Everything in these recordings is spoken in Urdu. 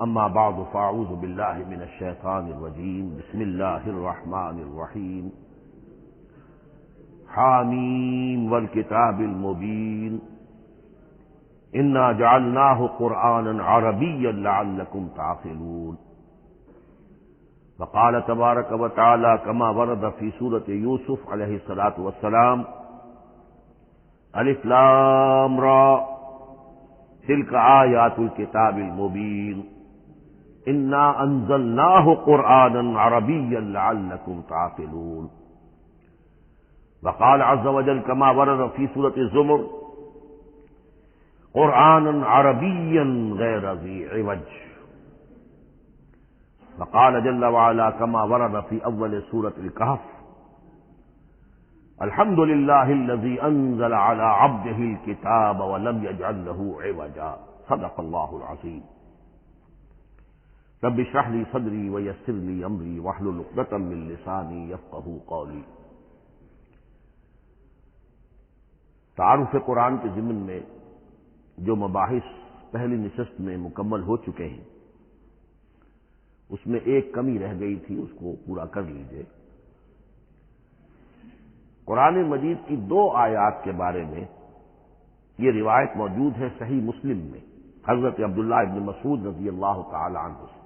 اما بعد فاعوذ باللہ من الشیطان الرجیم بسم اللہ الرحمن الرحیم حامیم والکتاب المبین انا جعلناہ قرآنا عربیا لعلکم تعقلون وقال تبارک وتعالی کما ورد فی سورۃ یوسف علیہ الصلاۃ والسلام الف لام را تلک آیات الکتاب المبین انا انزلناہ قرآنا عربیا لعلکم تعقلون وقال عز وجل كما ورد في سورة الزمر قرآنا عربيا غير ذي عوج وقال جل وعلا كما ورد في أول سورة الكهف الحمد لله الذي أنزل على عبده الكتاب ولم يجعل له عوجا صدق الله العظيم رب اشرح لي صدري ويسر لي أمري واحلل عقدة من لساني يفقهوا قولي۔ تعارف قرآن کے ضمن میں جو مباحث پہلی نشست میں مکمل ہو چکے ہیں اس میں ایک کمی رہ گئی تھی، اس کو پورا کر لیجئے۔ قرآن مجید کی 2 آیات کے بارے میں یہ روایت موجود ہے صحیح مسلم میں حضرت عبداللہ ابن مسعود رضی اللہ تعالی عنہ سے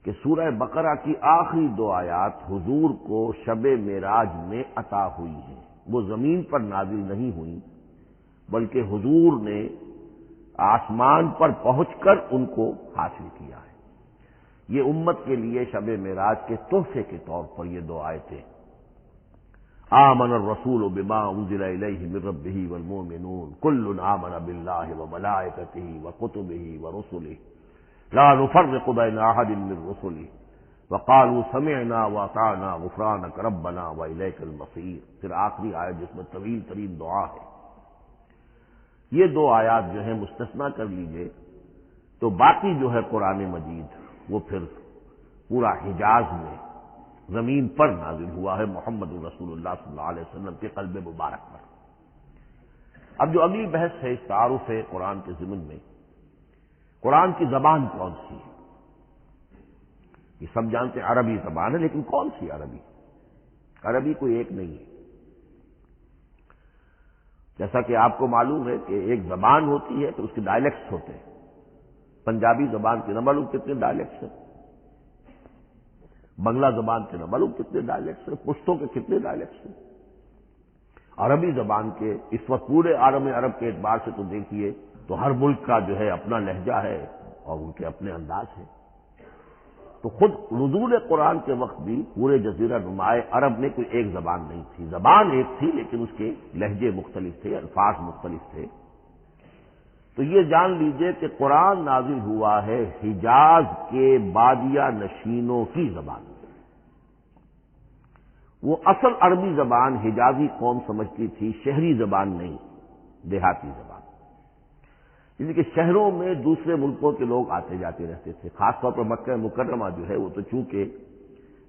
کہ سورہ بقرہ کی آخری 2 آیات حضور کو شب معراج میں عطا ہوئی ہیں، وہ زمین پر نازل نہیں ہوئی بلکہ حضور نے آسمان پر پہنچ کر ان کو حاصل کیا ہے۔ یہ امت کے لیے شب معراج کے تحفے کے طور پر یہ 2 آیتیں آمن الرسول بما انزل الیہ من ربہ والمؤمنون کل آمن باللہ وملائکتہ وکتبہ ورسلہ لا نفرق بین احد من رسلہ وقالوا سمعنا واطعنا غفرانک ربنا والیک المصیر۔ پھر آخری آیت جس میں طویل ترین دعا ہے۔ یہ 2 آیات جو ہیں مستثنیٰ کر لیجئے تو باقی جو ہے قرآن مجید وہ پھر پورا حجاز میں زمین پر نازل ہوا ہے محمد رسول اللہ صلی اللہ علیہ وسلم کے قلب مبارک پر۔ اب جو اگلی بحث ہے اس تعارف قرآن کے ضمن میں، قرآن کی زبان کون سی ہے؟ یہ سب جانتے ہیں عربی زبان ہے، لیکن کون سی عربی؟ عربی کوئی ایک نہیں ہے۔ جیسا کہ آپ کو معلوم ہے کہ ایک زبان ہوتی ہے تو اس کے ڈائلیکٹس ہوتے ہیں۔ پنجابی زبان کے نہ معلوم کتنے ڈائلیکٹس ہیں، بنگلہ زبان کے نہ معلوم کتنے ڈائلیکٹس ہیں، پشتوں کے کتنے ڈائلیکٹس ہیں۔ عربی زبان کے اس وقت پورے عالم عرب کے اعتبار سے تو دیکھیے تو ہر ملک کا جو ہے اپنا لہجہ ہے اور ان کے اپنے انداز ہیں۔ تو خود نزول قرآن کے وقت بھی پورے جزیرہ نمائے عرب میں کوئی ایک زبان نہیں تھی، زبان ایک تھی لیکن اس کے لہجے مختلف تھے، الفاظ مختلف تھے۔ تو یہ جان لیجئے کہ قرآن نازل ہوا ہے حجاز کے بادیہ نشینوں کی زبان میں۔ وہ اصل عربی زبان حجازی قوم سمجھتی تھی، شہری زبان نہیں، دیہاتی زبان۔ یعنی کہ شہروں میں دوسرے ملکوں کے لوگ آتے جاتے رہتے تھے، خاص طور پر مکہ مکرمہ جو ہے وہ تو چونکہ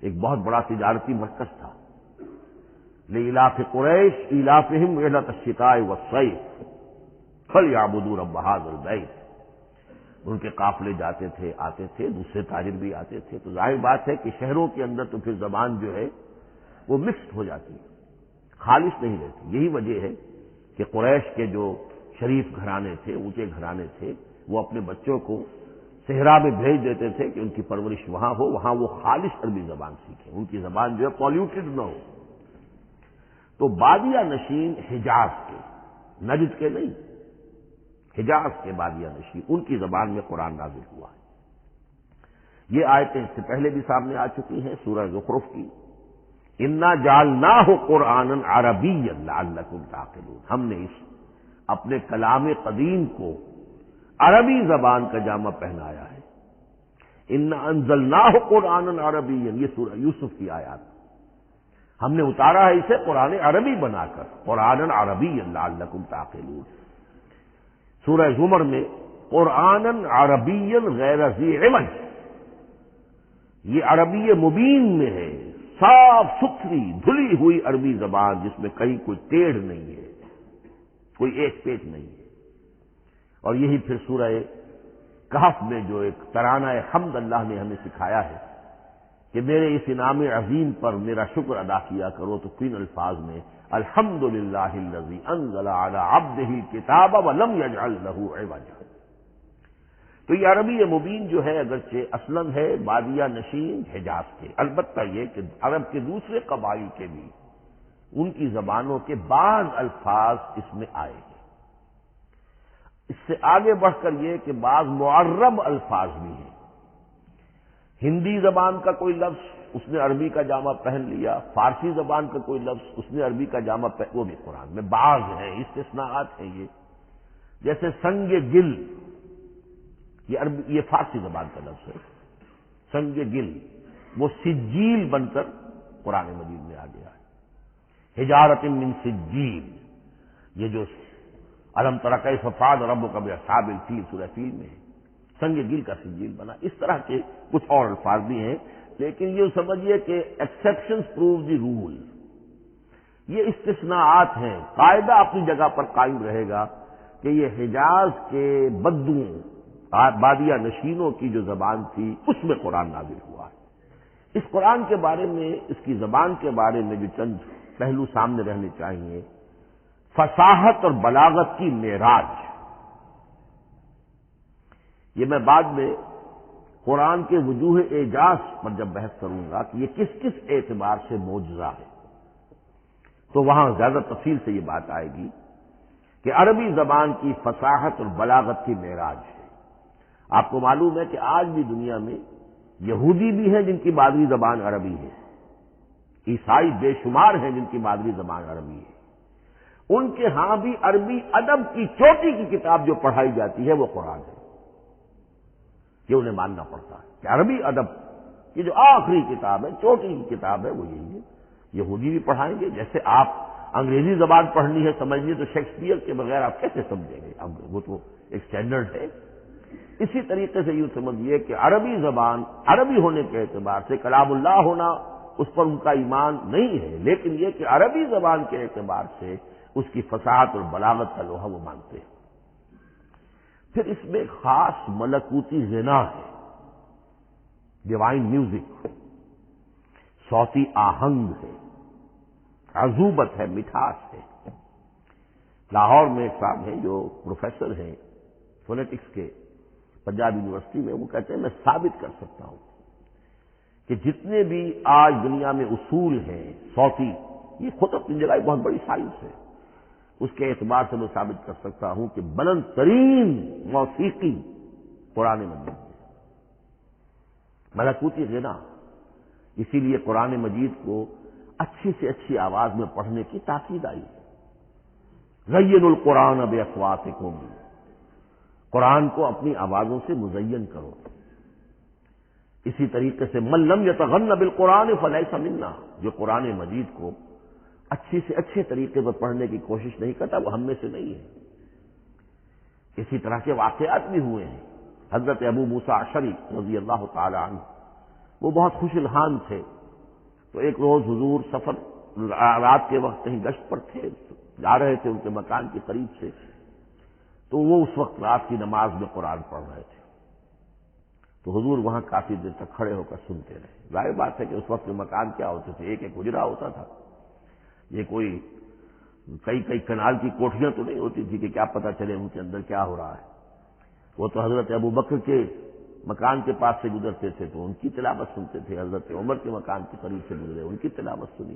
ایک بہت بڑا تجارتی مرکز تھا۔ لإلاف قریش إلافهم رحلة الشتاء والصيف فليعبدوا رب هذا البيت۔ ان کے قافلے جاتے تھے، آتے تھے، دوسرے تاجر بھی آتے تھے، تو ظاہر بات ہے کہ شہروں کے اندر تو پھر زبان جو ہے وہ مکسڈ ہو جاتی ہے، خالص نہیں رہتی۔ یہی وجہ ہے کہ قریش کے جو شریف گھرانے تھے، اونچے گھرانے تھے، وہ اپنے بچوں کو صحرا میں بھیج دیتے تھے کہ ان کی پرورش وہاں ہو، وہاں وہ خالص عربی زبان سیکھیں، ان کی زبان جو ہے پالیوٹڈ نہ ہو۔ تو بادیہ نشین حجاز کے، نجد کے نہیں، حجاز کے بادیہ نشین، ان کی زبان میں قرآن نازل ہوا ہے۔ یہ آیتیں اس سے پہلے بھی سامنے آ چکی ہیں سورہ زخرف کی، انا جعلناہ قرآنا عربیا لعلکم تعقلون۔ ہم نے اس اپنے کلام قدیم کو عربی زبان کا جامہ پہنایا ہے۔ انا انزلناہ قرآنا عربیا، یہ سورہ یوسف کی آیات، ہم نے اتارا ہے اسے قرآن عربی بنا کر، قرآنا عربیا لعلکم تعقلون۔ سورہ زمر میں قرآنا عربیا غیر ذی عوج، یہ عربی مبین میں ہے، صاف ستھری دھلی ہوئی عربی زبان جس میں کہیں کوئی ٹیڑھ نہیں ہے، کوئی ایک پیچ نہیں ہے۔ اور یہی پھر سورہ کہف میں جو ایک ترانہ حمد اللہ نے ہمیں سکھایا ہے کہ میرے اس انعام عظیم پر میرا شکر ادا کیا کرو، تو تین الفاظ میں الحمدللہ الذی انزل علی عبدہ الکتاب ولم یجعل لہ عوجا۔ تو یہ عربی مبین جو ہے اگرچہ اصلاً ہے بادیہ نشین حجاز کے، البتہ یہ کہ عرب کے دوسرے قبائل کے بھی ان کی زبانوں کے بعض الفاظ اس میں آئے ہیں۔ اس سے آگے بڑھ کر یہ کہ بعض معرب الفاظ بھی ہیں۔ ہندی زبان کا کوئی لفظ اس نے عربی کا جامہ پہن لیا، فارسی زبان کا کوئی لفظ اس نے عربی کا جامہ وہ بھی قرآن میں بعض ہیں، استثناءات ہیں یہ۔ جیسے سنگ گل، یہ فارسی زبان کا لفظ ہے، سنگ گل، وہ سجیل بن کر قرآن مجید میں آ گیا ہے۔ حجارۃ من سجیل، یہ جو الم تر کیف فعل ربک باصحاب الفیل سورہ فیل میں ہے، سنگ گل کا سجیل بنا۔ اس طرح کے کچھ اور الفاظ بھی ہیں، لیکن یہ سمجھیے کہ ایکسیپشنز پروو دی رول، یہ استثناءات ہیں۔ قاعدہ اپنی جگہ پر قائم رہے گا کہ یہ حجاز کے بدوؤں بادیہ نشینوں کی جو زبان تھی اس میں قرآن نازل ہوا ہے۔ اس قرآن کے بارے میں، اس کی زبان کے بارے میں جو چند پہلو سامنے رہنے چاہیے، فصاحت اور بلاغت کی معراج۔ یہ میں بعد میں قرآن کے وجوہ اعجاز پر جب بحث کروں گا کہ یہ کس کس اعتبار سے معجزہ ہے، تو وہاں زیادہ تفصیل سے یہ بات آئے گی کہ عربی زبان کی فصاحت اور بلاغت کی معراج ہے۔ آپ کو معلوم ہے کہ آج بھی دنیا میں یہودی بھی ہیں جن کی مادری زبان عربی ہے، عیسائی بے شمار ہیں جن کی مادری زبان عربی ہے۔ ان کے ہاں بھی عربی ادب کی چوٹی کی کتاب جو پڑھائی جاتی ہے وہ قرآن ہے۔ یہ انہیں ماننا پڑتا ہے کہ عربی ادب کی جو آخری کتاب ہے، چوٹی کی کتاب ہے، وہ یہی ہے۔ یہودی بھی پڑھائیں گے، جیسے آپ انگریزی زبان پڑھنی ہے سمجھنی تو شیکسپیئر کے بغیر آپ کیسے سمجھیں گے؟ اب وہ تو ایک اسٹینڈرڈ ہے۔ اسی طریقے سے یوں سمجھیے کہ عربی زبان عربی ہونے کے اعتبار سے کلام اللہ ہونا اس پر ان کا ایمان نہیں ہے، لیکن یہ کہ عربی زبان کے اعتبار سے اس کی فصاحت اور بلاغت کا لوہا وہ مانتے ہیں۔ پھر اس میں خاص ملکوتی غنا ہے، ڈیوائن میوزک، صوتی آہنگ ہے، عذوبت ہے، مٹھاس ہے۔ لاہور میں ایک صاحب ہیں جو پروفیسر ہیں فونیٹکس کے پنجاب یونیورسٹی میں، وہ کہتے ہیں میں ثابت کر سکتا ہوں کہ جتنے بھی آج دنیا میں اصول ہیں صوتی، یہ خود اپنی جگہ بہت بڑی سائنس ہے، اس کے اعتبار سے میں ثابت کر سکتا ہوں کہ بلند ترین موسیقی قرآن مجید ہے، ملکوتی غنا۔ اسی لیے قرآن مجید کو اچھی سے اچھی آواز میں پڑھنے کی تاکید آئی ہے۔ زینوا القرآن باصواتکم، قرآن کو اپنی آوازوں سے مزین کرو۔ اسی طریقے سے من لم یتغن بالقرآن فلیس منا، جو قرآن مجید کو اچھی سے اچھے طریقے پر پڑھنے کی کوشش نہیں کرتا وہ ہم میں سے نہیں ہے۔ اسی طرح کے واقعات بھی ہوئے ہیں۔ حضرت ابو موسیٰ اشعری رضی اللہ تعالی عنہ، وہ بہت خوش الحان تھے، تو ایک روز حضور سفر رات کے وقت کہیں گشت پر تھے، جا رہے تھے ان کے مکان کے قریب سے، تو وہ اس وقت رات کی نماز میں قرآن پڑھ رہے تھے، تو حضور وہاں کافی دیر تک کھڑے ہو کر سنتے رہے۔ ظاہر بات ہے کہ اس وقت کے مکان کیا ہوتے تھے، ایک ایک حجرہ ہوتا تھا، یہ کوئی کئی کنال کی کوٹھیاں تو نہیں ہوتی تھی کہ کیا پتہ چلے ان کے اندر کیا ہو رہا ہے۔ وہ تو حضرت ابو بکر کے مکان کے پاس سے گزرتے تھے تو ان کی تلاوت سنتے تھے، حضرت عمر کے مکان کے قریب سے گزرے ان کی تلاوت سنی۔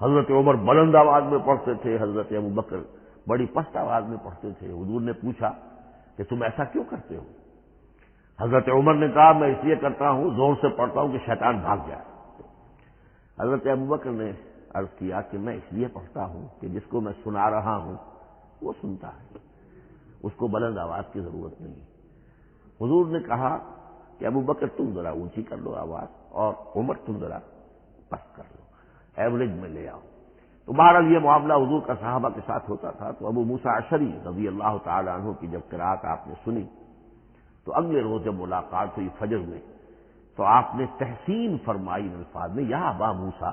حضرت عمر بلند آواز میں پڑھتے تھے، حضرت ابو بکر بڑی پست آواز میں پڑھتے تھے۔ حضور نے پوچھا کہ تم ایسا کیوں کرتے ہو؟ حضرت عمر نے کہا میں اس لیے کرتا ہوں، زور سے پڑھتا ہوں کہ شیطان بھاگ جائے۔ حضرت ابو بکر نے عرض کیا کہ میں اس لیے پڑھتا ہوں کہ جس کو میں سنا رہا ہوں وہ سنتا ہے، اس کو بلند آواز کی ضرورت نہیں۔ حضور نے کہا کہ ابو بکر تم ذرا اونچی کر لو آواز، اور عمر تم ذرا پست کر لو، ایوریج میں لے آؤ۔ تو بہرحال یہ معاملہ حضور کا صحابہ کے ساتھ ہوتا تھا۔ تو ابو موسیٰ اشعری رضی اللہ تعالی عنہ کی جب قرات آپ نے سنی تو اگلے روز جب ملاقات ہوئی فجر میں، تو آپ نے تحسین فرمائی الفاظ میں، یا ابا موسیٰ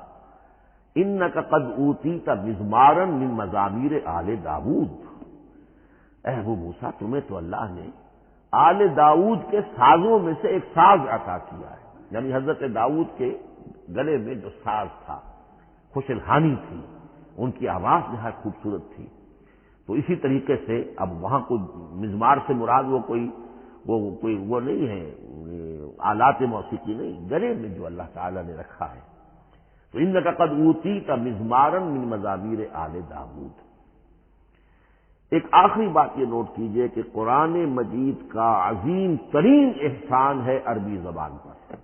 انک قد اوتیت مزمارا من مزامیر آل داود، اے ابو موسیٰ تمہیں تو اللہ نے آل داؤد کے سازوں میں سے ایک ساز عطا کیا ہے، یعنی حضرت داؤد کے گلے میں جو ساز تھا، خوش الحانی تھی، ان کی آواز نہایت خوبصورت تھی۔ تو اسی طریقے سے اب وہاں کوئی مزمار سے مراد وہ نہیں ہے، آلات موسیقی نہیں، گلے میں جو اللہ تعالیٰ نے رکھا ہے۔ تو انک قد اوتیت مزمارا من مزامیر آل داؤد۔ ایک آخری بات یہ نوٹ کیجئے کہ قرآن مجید کا عظیم ترین احسان ہے عربی زبان پر۔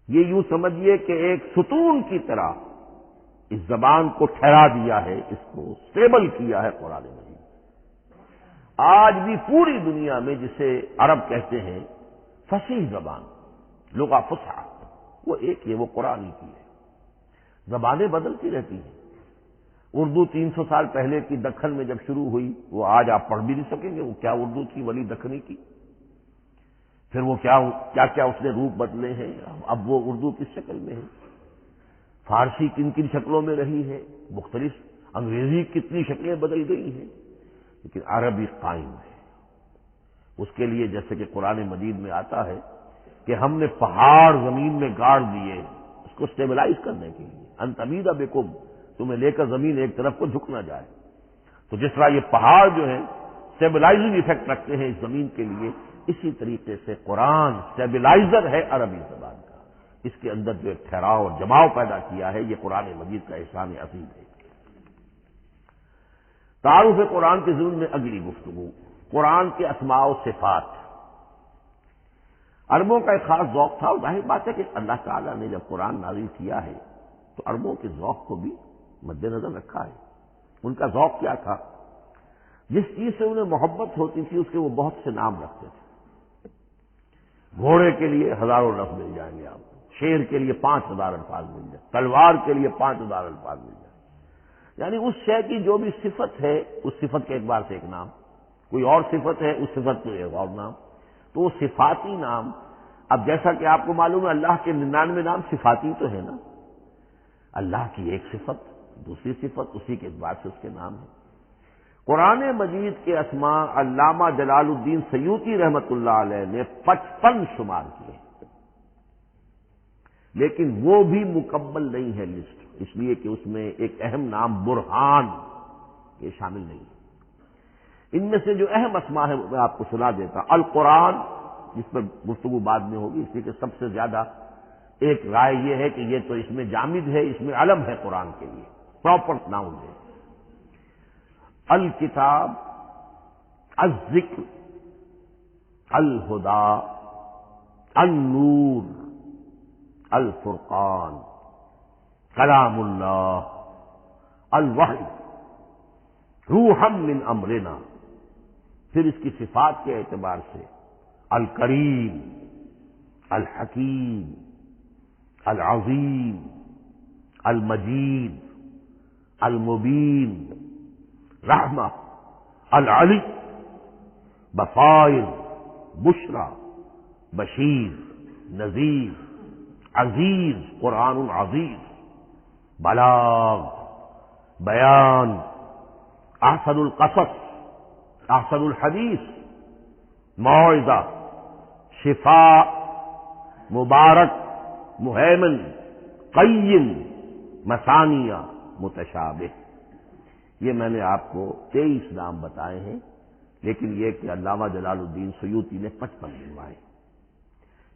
یہ یوں سمجھیے کہ ایک ستون کی طرح اس زبان کو ٹھہرا دیا ہے، اس کو اسٹیبل کیا ہے قرآن مجید۔ آج بھی پوری دنیا میں جسے عرب کہتے ہیں فصیح زبان، لغہ فصحی، وہ ایک ہے، وہ قرآن کی ہے۔ زبانیں بدلتی رہتی ہیں۔ اردو 300 سال پہلے کی دکن میں جب شروع ہوئی، وہ آج آپ پڑھ بھی نہیں سکیں گے وہ کیا اردو تھی ولی دکنی کی۔ پھر وہ کیا اس نے روپ بدلے ہیں، اب وہ اردو کس شکل میں ہے، فارسی کن کن شکلوں میں رہی ہے، مختلف، انگریزی کتنی شکلیں بدل گئی ہیں، لیکن عربی قائم ہے۔ اس کے لیے جیسے کہ قرآن مجید میں آتا ہے کہ ہم نے پہاڑ زمین میں گاڑ دیے اس کو اسٹیبلائز کرنے کے لیے، ان تمید بکم، تمہیں لے کر زمین ایک طرف کو جھک نہ جائے۔ تو جس طرح یہ پہاڑ جو ہیں اسٹیبلائزنگ ایفیکٹ رکھتے ہیں اس زمین کے لیے، اسی طریقے سے قرآن اسٹیبلائزر ہے عربی زبان کا۔ اس کے اندر جو ایک ٹھہراؤ اور جماؤ پیدا کیا ہے، یہ قرآن مجید کا احسان عظیم ہے۔ تعارف قرآن کے ضمن میں اگلی گفتگو، قرآن کے اسماء و صفات۔ عربوں کا ایک خاص ذوق تھا، اور ظاہر بات ہے کہ اللہ تعالیٰ نے جب قرآن نازل کیا ہے تو عربوں کے ذوق کو بھی مد نظر رکھا ہے۔ ان کا ذوق کیا تھا؟ جس چیز سے انہیں محبت ہوتی تھی اس کے وہ بہت سے نام رکھتے تھے۔ گھوڑے کے لیے ہزاروں لفظ مل جائیں گے آپ کو، شیر کے لیے 5000 الفاظ مل جائیں، تلوار کے لیے 5000 الفاظ مل جائیں، یعنی اس شے کی جو بھی صفت ہے اس صفت کے اعتبار سے ایک نام، کوئی اور صفت ہے اس صفت میں ایک اور نام، تو وہ صفاتی نام۔ اب جیسا کہ آپ کو معلوم ہے اللہ کے 99 نام صفاتی تو ہے نا، اللہ کی ایک صفت دوسری صفت، اسی کے اعتبار سے اس کے نام ہیں۔ قرآن مجید کے اسماء علامہ جلال الدین سیوطی رحمۃ اللہ علیہ نے 55 شمار کیے، لیکن وہ بھی مکمل نہیں ہے لسٹ، اس لیے کہ اس میں ایک اہم نام برہان یہ شامل نہیں ہے۔ ان میں سے جو اہم اسماء ہے وہ میں آپ کو سنا دیتا۔ القرآن، جس پر گفتگو بعد میں ہوگی، اس لیے کہ سب سے زیادہ ایک رائے یہ ہے کہ یہ تو اس میں جامد ہے، اس میں علم ہے قرآن کے لیے، پراپر ناؤن ہے۔ الکتاب، الذکر، الہدی، النور، الفرقان، کلام اللہ، الوحی، روحا من امرنا۔ پھر اس کی صفات کے اعتبار سے الکریم، الحکیم، العظیم، المجید، المبین، رحمہ، العلی، بصائر، بشرا، بشیر، نذیر، عزیز، قرآن عزیز، بلاغ، بیان، احسن القصص، احسن الحدیث، موعظہ، شفاء، مبارک، مہیمن، قیم، مثانیہ، متشابہ۔ یہ میں نے آپ کو 23 نام بتائے ہیں، لیکن یہ کہ علامہ جلال الدین سیوطی نے 55 گنوائے۔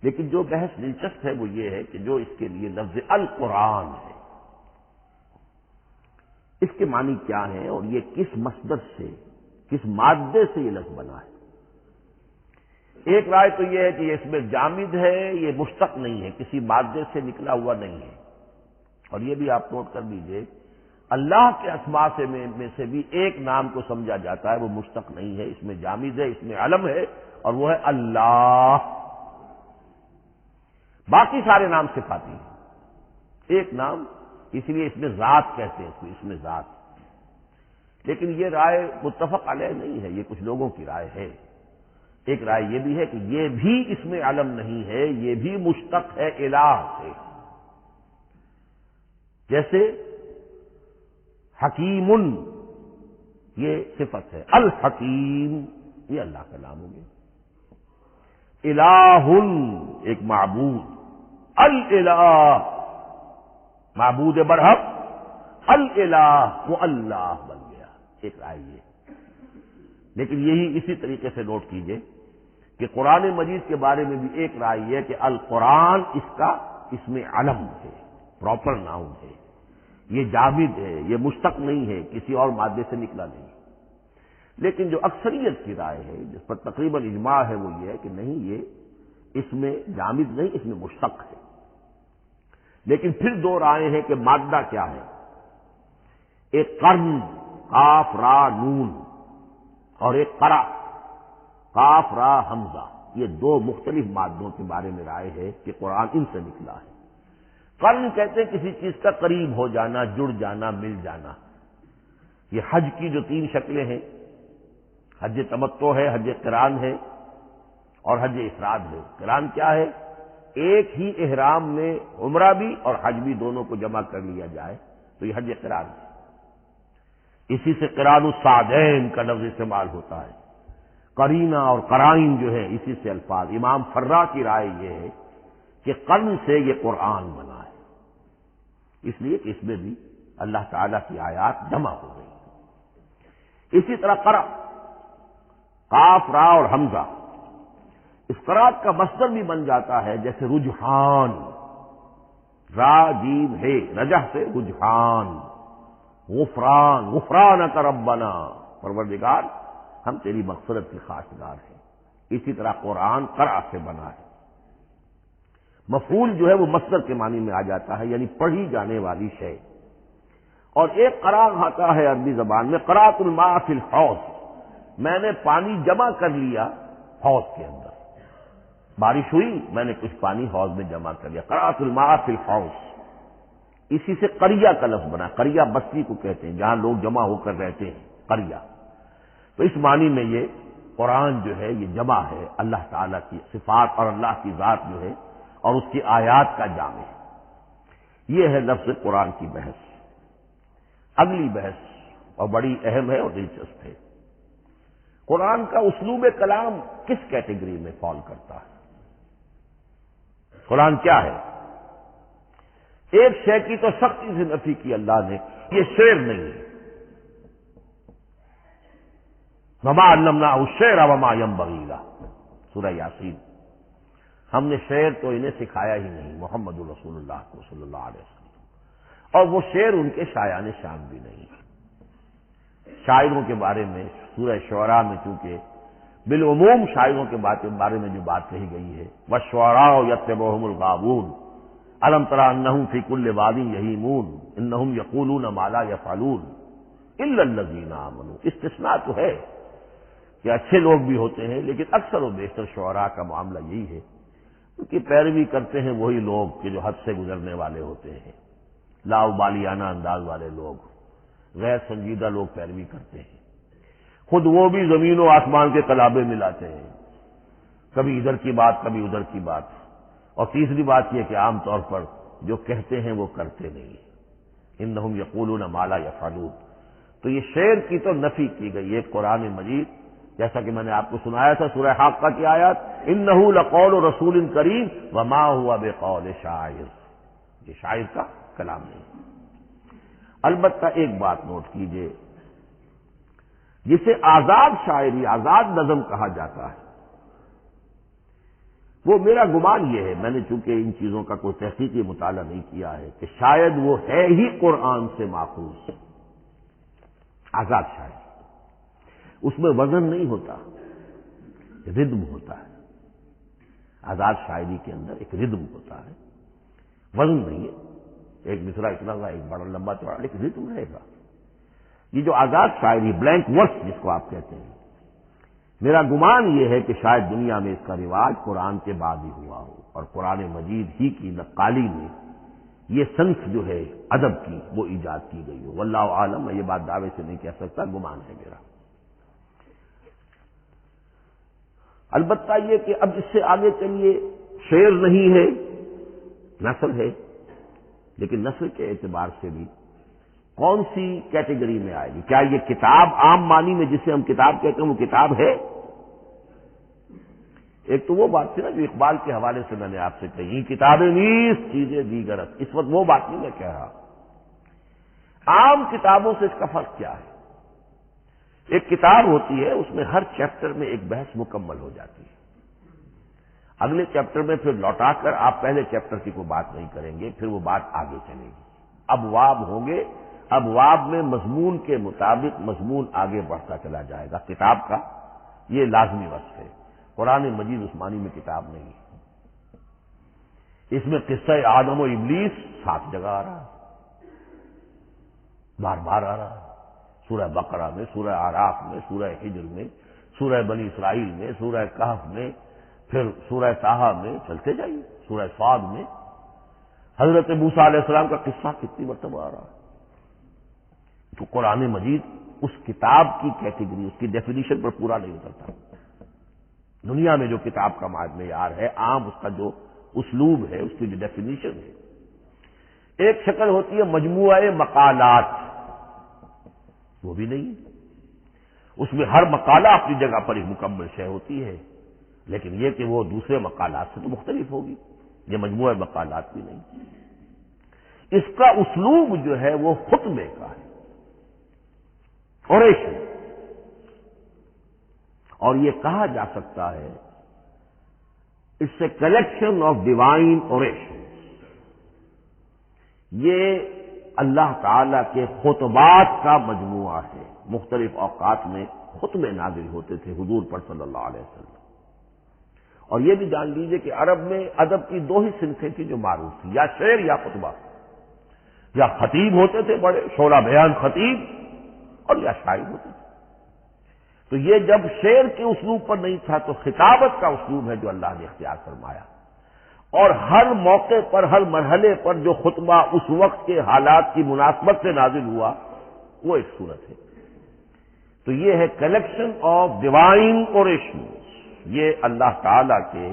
لیکن جو بحث دلچسپ ہے وہ یہ ہے کہ جو اس کے لیے لفظ القرآن ہے، اس کے معنی کیا ہے اور یہ کس مصدر سے، کس مادے سے یہ لفظ بنا ہے۔ ایک رائے تو یہ ہے کہ یہ اس میں جامد ہے، یہ مشتق نہیں ہے، کسی مادے سے نکلا ہوا نہیں ہے۔ اور یہ بھی آپ نوٹ کر لیجئے، اللہ کے اسماء میں سے بھی ایک نام کو سمجھا جاتا ہے، وہ مشتق نہیں ہے، اس میں جامد ہے، اس میں علم ہے، اور وہ ہے اللہ۔ باقی سارے نام صفاتی ہیں، ایک نام، اس لیے اس میں ذات کہتے ہیں، اس میں ذات۔ لیکن یہ رائے متفق علیہ نہیں ہے، یہ کچھ لوگوں کی رائے ہے۔ ایک رائے یہ بھی ہے کہ یہ بھی اس میں علم نہیں ہے، یہ بھی مشتق ہے الہ سے۔ جیسے حکیم، یہ صفت ہے. الحکیم یہ اللہ کا نام ہو گیا. الہ ایک معبود، الالہ معبود برحق، الالہ وہ اللہ بن گیا. ایک رائے یہ، لیکن یہی اسی طریقے سے نوٹ کیجئے کہ قرآن مجید کے بارے میں بھی ایک رائے ہے کہ القرآن اس کا اسم علم ہے، پراپر ناؤن ہے، یہ جامد ہے، یہ مشتق نہیں ہے، کسی اور مادے سے نکلا نہیں. لیکن جو اکثریت کی رائے ہے جس پر تقریباً اجماع ہے وہ یہ ہے کہ نہیں، یہ اس میں جامد نہیں، اس میں مشتق ہے. لیکن پھر دو رائے ہیں کہ مادہ کیا ہے. ایک قرن قاف را نون اور ایک قرا قاف را حمزہ، یہ دو مختلف مادوں کے بارے میں رائے ہے کہ قرآن ان سے نکلا ہے. قرن کہتے ہیں کسی چیز کا قریب ہو جانا، جڑ جانا، مل جانا. یہ حج کی جو 3 شکلیں ہیں، حج تمتع ہے، حج قران ہے اور حج افراد ہے. قران کیا ہے؟ ایک ہی احرام میں عمرہ بھی اور حج بھی دونوں کو جمع کر لیا جائے تو یہ حج قران ہے. اسی سے قران الصادین کا لفظ استعمال ہوتا ہے. قرینہ اور قرائن جو ہے اسی سے الفاظ. امام فرا کی رائے یہ ہے کہ قرن سے یہ قرآن بنا ہے، اس لیے کہ اس میں بھی اللہ تعالی کی آیات جمع ہو گئی. اسی طرح قرأ قاف را اور حمزہ، اس قرأت کا مصدر بھی بن جاتا ہے، جیسے رجحان، را جیم ہے، رجح سے رجحان. غفران، غفرانک ربنا، پروردگار ہم تیری مغفرت کے خواستگار ہیں. اسی طرح قرآن قرأ سے بنا ہے. مفعول جو ہے وہ مصدر کے معنی میں آ جاتا ہے، یعنی پڑھی جانے والی شے. اور ایک قرأ آتا ہے عربی زبان میں، قرأت الماء فی الحوض، میں نے پانی جمع کر لیا حوض کے اندر. بارش ہوئی، میں نے کچھ پانی حوض میں جمع کر لیا. قرأت الماء فی الحوض. اسی سے قریہ کا لفظ بنا. قریہ بستی کو کہتے ہیں جہاں لوگ جمع ہو کر رہتے ہیں، قریہ. تو اس معنی میں یہ قرآن جو ہے یہ جمع ہے، اللہ تعالیٰ کی صفات اور اللہ کی ذات جو ہے اور اس کی آیات کا جامع ہے. یہ ہے لفظ قرآن کی بحث. اگلی بحث اور بڑی اہم ہے اور دلچسپ ہے، قرآن کا اسلوب کلام کس کیٹیگری میں فال کرتا ہے؟ قرآن کیا ہے؟ ایک شے کی تو سختی سے نفی کی اللہ نے، یہ شعر نہیں ہے. وما علمناہ الشعر وما ينبغي له، سورہ یاسین. ہم نے شعر تو انہیں سکھایا ہی نہیں، محمد رسول اللہ کو صلی اللہ علیہ وسلم، اور وہ شعر ان کے شایان شان بھی نہیں. شاعروں کے بارے میں سورہ شعراء میں چونکہ بالعموم شاعروں کے بارے میں جو بات کہی گئی ہے، والشعراء یتبعهم الغاوون الم تر انہم فی کل واد یہیمون انہم یقولون ما لا یفعلون الا الذین آمنوا. استثناء تو ہے کہ اچھے لوگ بھی ہوتے ہیں، لیکن اکثر و بیشتر شعراء کا معاملہ یہی ہے کہ پیروی کرتے ہیں وہی لوگ کہ جو حد سے گزرنے والے ہوتے ہیں، لاؤبالیانہ انداز والے لوگ، غیر سنجیدہ لوگ پیروی کرتے ہیں. خود وہ بھی زمین و آسمان کے قلابے ملاتے ہیں، کبھی ادھر کی بات کبھی ادھر کی بات. اور تیسری بات یہ کہ عام طور پر جو کہتے ہیں وہ کرتے نہیں. انہم یقولون ما لا یفعلون. تو یہ شعر کی تو نفی کی گئی ہے. قرآن مجید جیسا کہ میں نے آپ کو سنایا تھا سورہ حاقہ کی آیات، انہ لقول رسول کریم وما هو بقول شاعر، یہ شاعر کا کلام نہیں. البتہ ایک بات نوٹ کیجئے، جسے آزاد شاعری، آزاد نظم کہا جاتا ہے، وہ میرا گمان یہ ہے، میں نے چونکہ ان چیزوں کا کوئی تحقیقی مطالعہ نہیں کیا ہے، کہ شاید وہ ہے ہی قرآن سے ماخوذ. آزاد شاعری اس میں وزن نہیں ہوتا، ردم ہوتا ہے. آزاد شاعری کے اندر ایک ردم ہوتا ہے، وزن نہیں ہے. ایک مصرع اتنا ہوگا، ایک بڑا لمبا چوڑا، لیکن ردم رہے گا. یہ جو آزاد شاعری، بلینک ورس جس کو آپ کہتے ہیں، میرا گمان یہ ہے کہ شاید دنیا میں اس کا رواج قرآن کے بعد ہی ہوا ہو، اور قرآن مجید ہی کی نقالی میں یہ صنف جو ہے ادب کی وہ ایجاد کی گئی ہو. واللہ عالم، میں یہ بات دعوے سے نہیں کہہ سکتا، گمان ہے میرا. البتہ یہ کہ اب اس سے آگے چلیے، شعر نہیں ہے، نثر ہے، لیکن نثر کے اعتبار سے بھی کون سی کیٹیگری میں آئے گی؟ کیا یہ کتاب عام معنی میں جسے ہم کتاب کہتے ہیں وہ کتاب ہے؟ ایک تو وہ بات تھی نا جو اقبال کے حوالے سے میں نے آپ سے کہی، کتابیں نیز چیزیں دیگرت، اس وقت وہ بات نہیں میں کہہ رہا۔ عام کتابوں سے اس کا فرق کیا ہے؟ ایک کتاب ہوتی ہے، اس میں ہر چیپٹر میں ایک بحث مکمل ہو جاتی ہے، اگلے چیپٹر میں پھر لوٹا کر آپ پہلے چیپٹر کی کوئی بات نہیں کریں گے، پھر وہ بات آگے چلے گی، ابواب ہوں گے، ابواب میں مضمون کے مطابق مضمون آگے بڑھتا چلا جائے گا۔ کتاب کا یہ لازمی وصف ہے۔ قرآن مجید عثمانی میں کتاب نہیں ہے، اس میں قصہ آدم و ابلیس 7 جگہ آ رہا ہے، بار بار آ رہا ہے، سورہ بقرہ میں، سورہ اعراف میں، سورہ حجر میں، سورہ بنی اسرائیل میں، سورہ کہف میں، پھر سورہ طٰہٰ میں، چلتے جائیے، سورہ صاد میں حضرت موسیٰ علیہ السلام کا قصہ کتنی مرتبہ آ رہا ہے۔ تو قرآن مجید اس کتاب کی کیٹیگری، اس کی ڈیفینیشن پر پورا نہیں اترتا۔ دنیا میں جو کتاب کا معیار ہے، عام اس کا جو اسلوب ہے، اس کی جو ڈیفینیشن ہے، ایک شکل ہوتی ہے مجموعہ مقالات، وہ بھی نہیں، اس میں ہر مقالہ اپنی جگہ پر ایک مکمل شے ہوتی ہے، لیکن یہ کہ وہ دوسرے مقالات سے تو مختلف ہوگی، یہ مجموعہ مقالات بھی نہیں۔ اس کا اسلوب جو ہے وہ خطبے کا ہے، اوریشن، اور یہ کہا جا سکتا ہے it's a collection of divine oration. یہ اللہ تعالی کے خطبات کا مجموعہ ہے۔ مختلف اوقات میں خطبے نازل ہوتے تھے حضور پر صلی اللہ علیہ وسلم۔ اور یہ بھی جان لیجئے کہ عرب میں ادب کی 2 ہی صنفیں تھیں جو معروف تھیں، یا شعر یا خطبہ، یا خطیب ہوتے تھے بڑے شعلہ بیان خطیب، اور یا شاعر ہوتے تھے۔ تو یہ جب شعر کے اسلوب پر نہیں تھا تو خطابت کا اسلوب ہے جو اللہ نے اختیار فرمایا، اور ہر موقع پر، ہر مرحلے پر جو خطبہ اس وقت کے حالات کی مناسبت سے نازل ہوا وہ ایک صورت ہے۔ تو یہ ہے کلیکشن آف ڈیوائن اوریشن، یہ اللہ تعالی کے